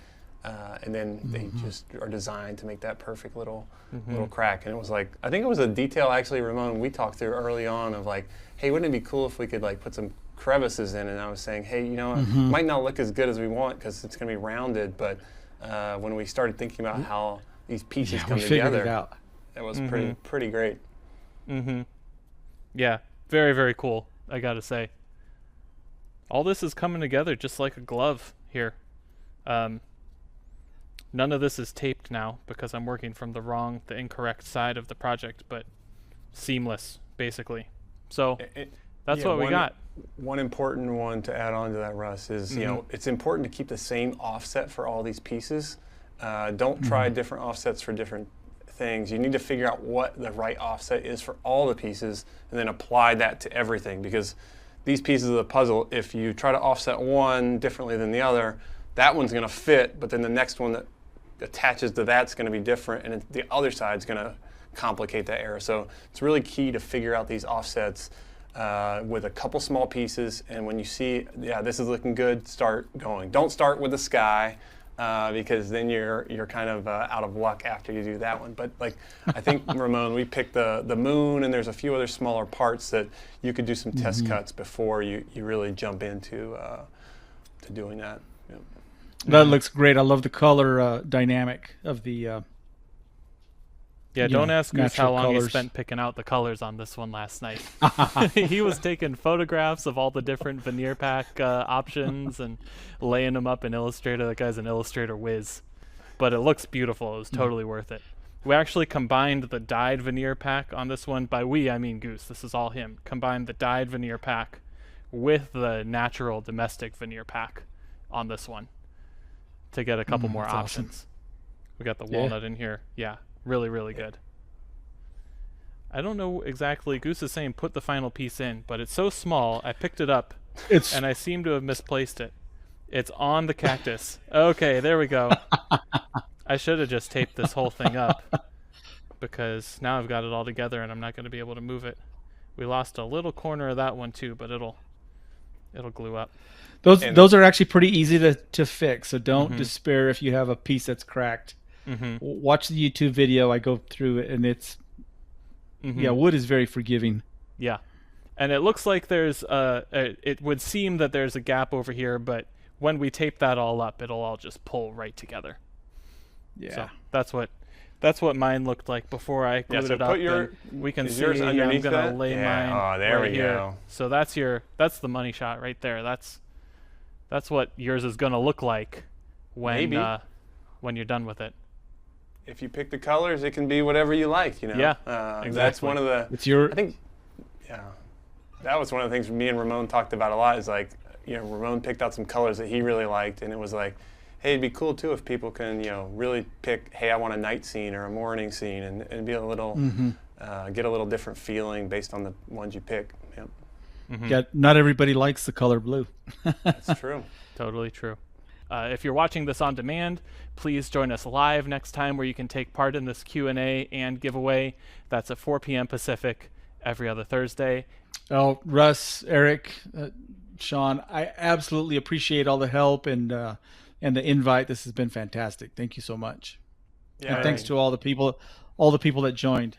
Speaker 2: and then they just are designed to make that perfect little crack. And it was like, I think it was a detail actually, Ramon, we talked through early on of like, hey, wouldn't it be cool if we could like put some crevices in? And I was saying, hey, it might not look as good as we want because it's going to be rounded, but when we started thinking about how these pieces come
Speaker 3: we figured
Speaker 2: together,
Speaker 3: it out.
Speaker 2: it was pretty great.
Speaker 1: Yeah, very, very cool, I gotta say. All this is coming together just like a glove here. None of this is taped now because I'm working from the incorrect side of the project, but seamless, basically. So that's what we got.
Speaker 2: One important one to add on to that, Russ, is it's important to keep the same offset for all these pieces. Don't try different offsets for different things. You need to figure out what the right offset is for all the pieces and then apply that to everything, because these pieces of the puzzle, if you try to offset one differently than the other, that one's going to fit, but then the next one that attaches to that's going to be different, and the other side's going to complicate that error. So it's really key to figure out these offsets with a couple small pieces, and when you see, yeah, this is looking good, start going. Don't start with the sky, because then you're kind of out of luck after you do that one. But like, I think, Ramon, we picked the moon, and there's a few other smaller parts that you could do some test cuts before you really jump into to doing that. Yep.
Speaker 3: That looks great. I love the color dynamic of the
Speaker 1: Yeah, don't ask Goose how
Speaker 3: natural
Speaker 1: long he
Speaker 3: colors.
Speaker 1: spent picking out the colors on this one last night. He was taking photographs of all the different Veneer Pack options and laying them up in Illustrator. That guy's an Illustrator whiz. But it looks beautiful. It was totally worth it. We actually combined the dyed Veneer Pack on this one. By we, I mean Goose. This is all him. Combined the dyed Veneer Pack with the natural domestic veneer pack on this one to get a couple more
Speaker 3: that's
Speaker 1: options.
Speaker 3: awesome.
Speaker 1: We got the walnut in here. Yeah, really, really good. I don't know exactly. Goose is saying put the final piece in, but it's so small. I picked it up, and I seem to have misplaced it. It's on the cactus. Okay, there we go. I should have just taped this whole thing up, because now I've got it all together, and I'm not going to be able to move it. We lost a little corner of that one too, but it'll glue up.
Speaker 3: Those are actually pretty easy to fix, so don't despair if you have a piece that's cracked. Watch the YouTube video. I go through it, and it's wood is very forgiving.
Speaker 1: Yeah, and it looks like there's it would seem that there's a gap over here, but when we tape that all up, it'll all just pull right together.
Speaker 3: Yeah,
Speaker 1: so that's what mine looked like before I glued it up. We can see
Speaker 2: yours underneath
Speaker 1: I'm gonna
Speaker 2: that?
Speaker 1: lay mine.
Speaker 2: Oh, there
Speaker 1: right
Speaker 2: we
Speaker 1: here.
Speaker 2: go.
Speaker 1: So that's the money shot right there. That's what yours is gonna look like when you're done with it.
Speaker 2: If you pick the colors, it can be whatever you like, you know.
Speaker 1: Yeah,
Speaker 2: exactly.
Speaker 1: exactly.
Speaker 2: That's one of the. I think, that was one of the things me and Ramon talked about a lot. Is like, Ramon picked out some colors that he really liked, and it was like, hey, it'd be cool too if people can, really pick, hey, I want a night scene or a morning scene, and be a little, get a little different feeling based on the ones you pick. Yep.
Speaker 3: Yeah, not everybody likes the color blue.
Speaker 2: That's true.
Speaker 1: Totally true. If you're watching this on demand, please join us live next time, where you can take part in this Q&A and giveaway. That's at 4 p.m. Pacific every other Thursday.
Speaker 3: Oh, Russ, Eric, Sean, I absolutely appreciate all the help and the invite. This has been fantastic. Thank you so much.
Speaker 2: Yeah,
Speaker 3: and thanks to all the people that joined.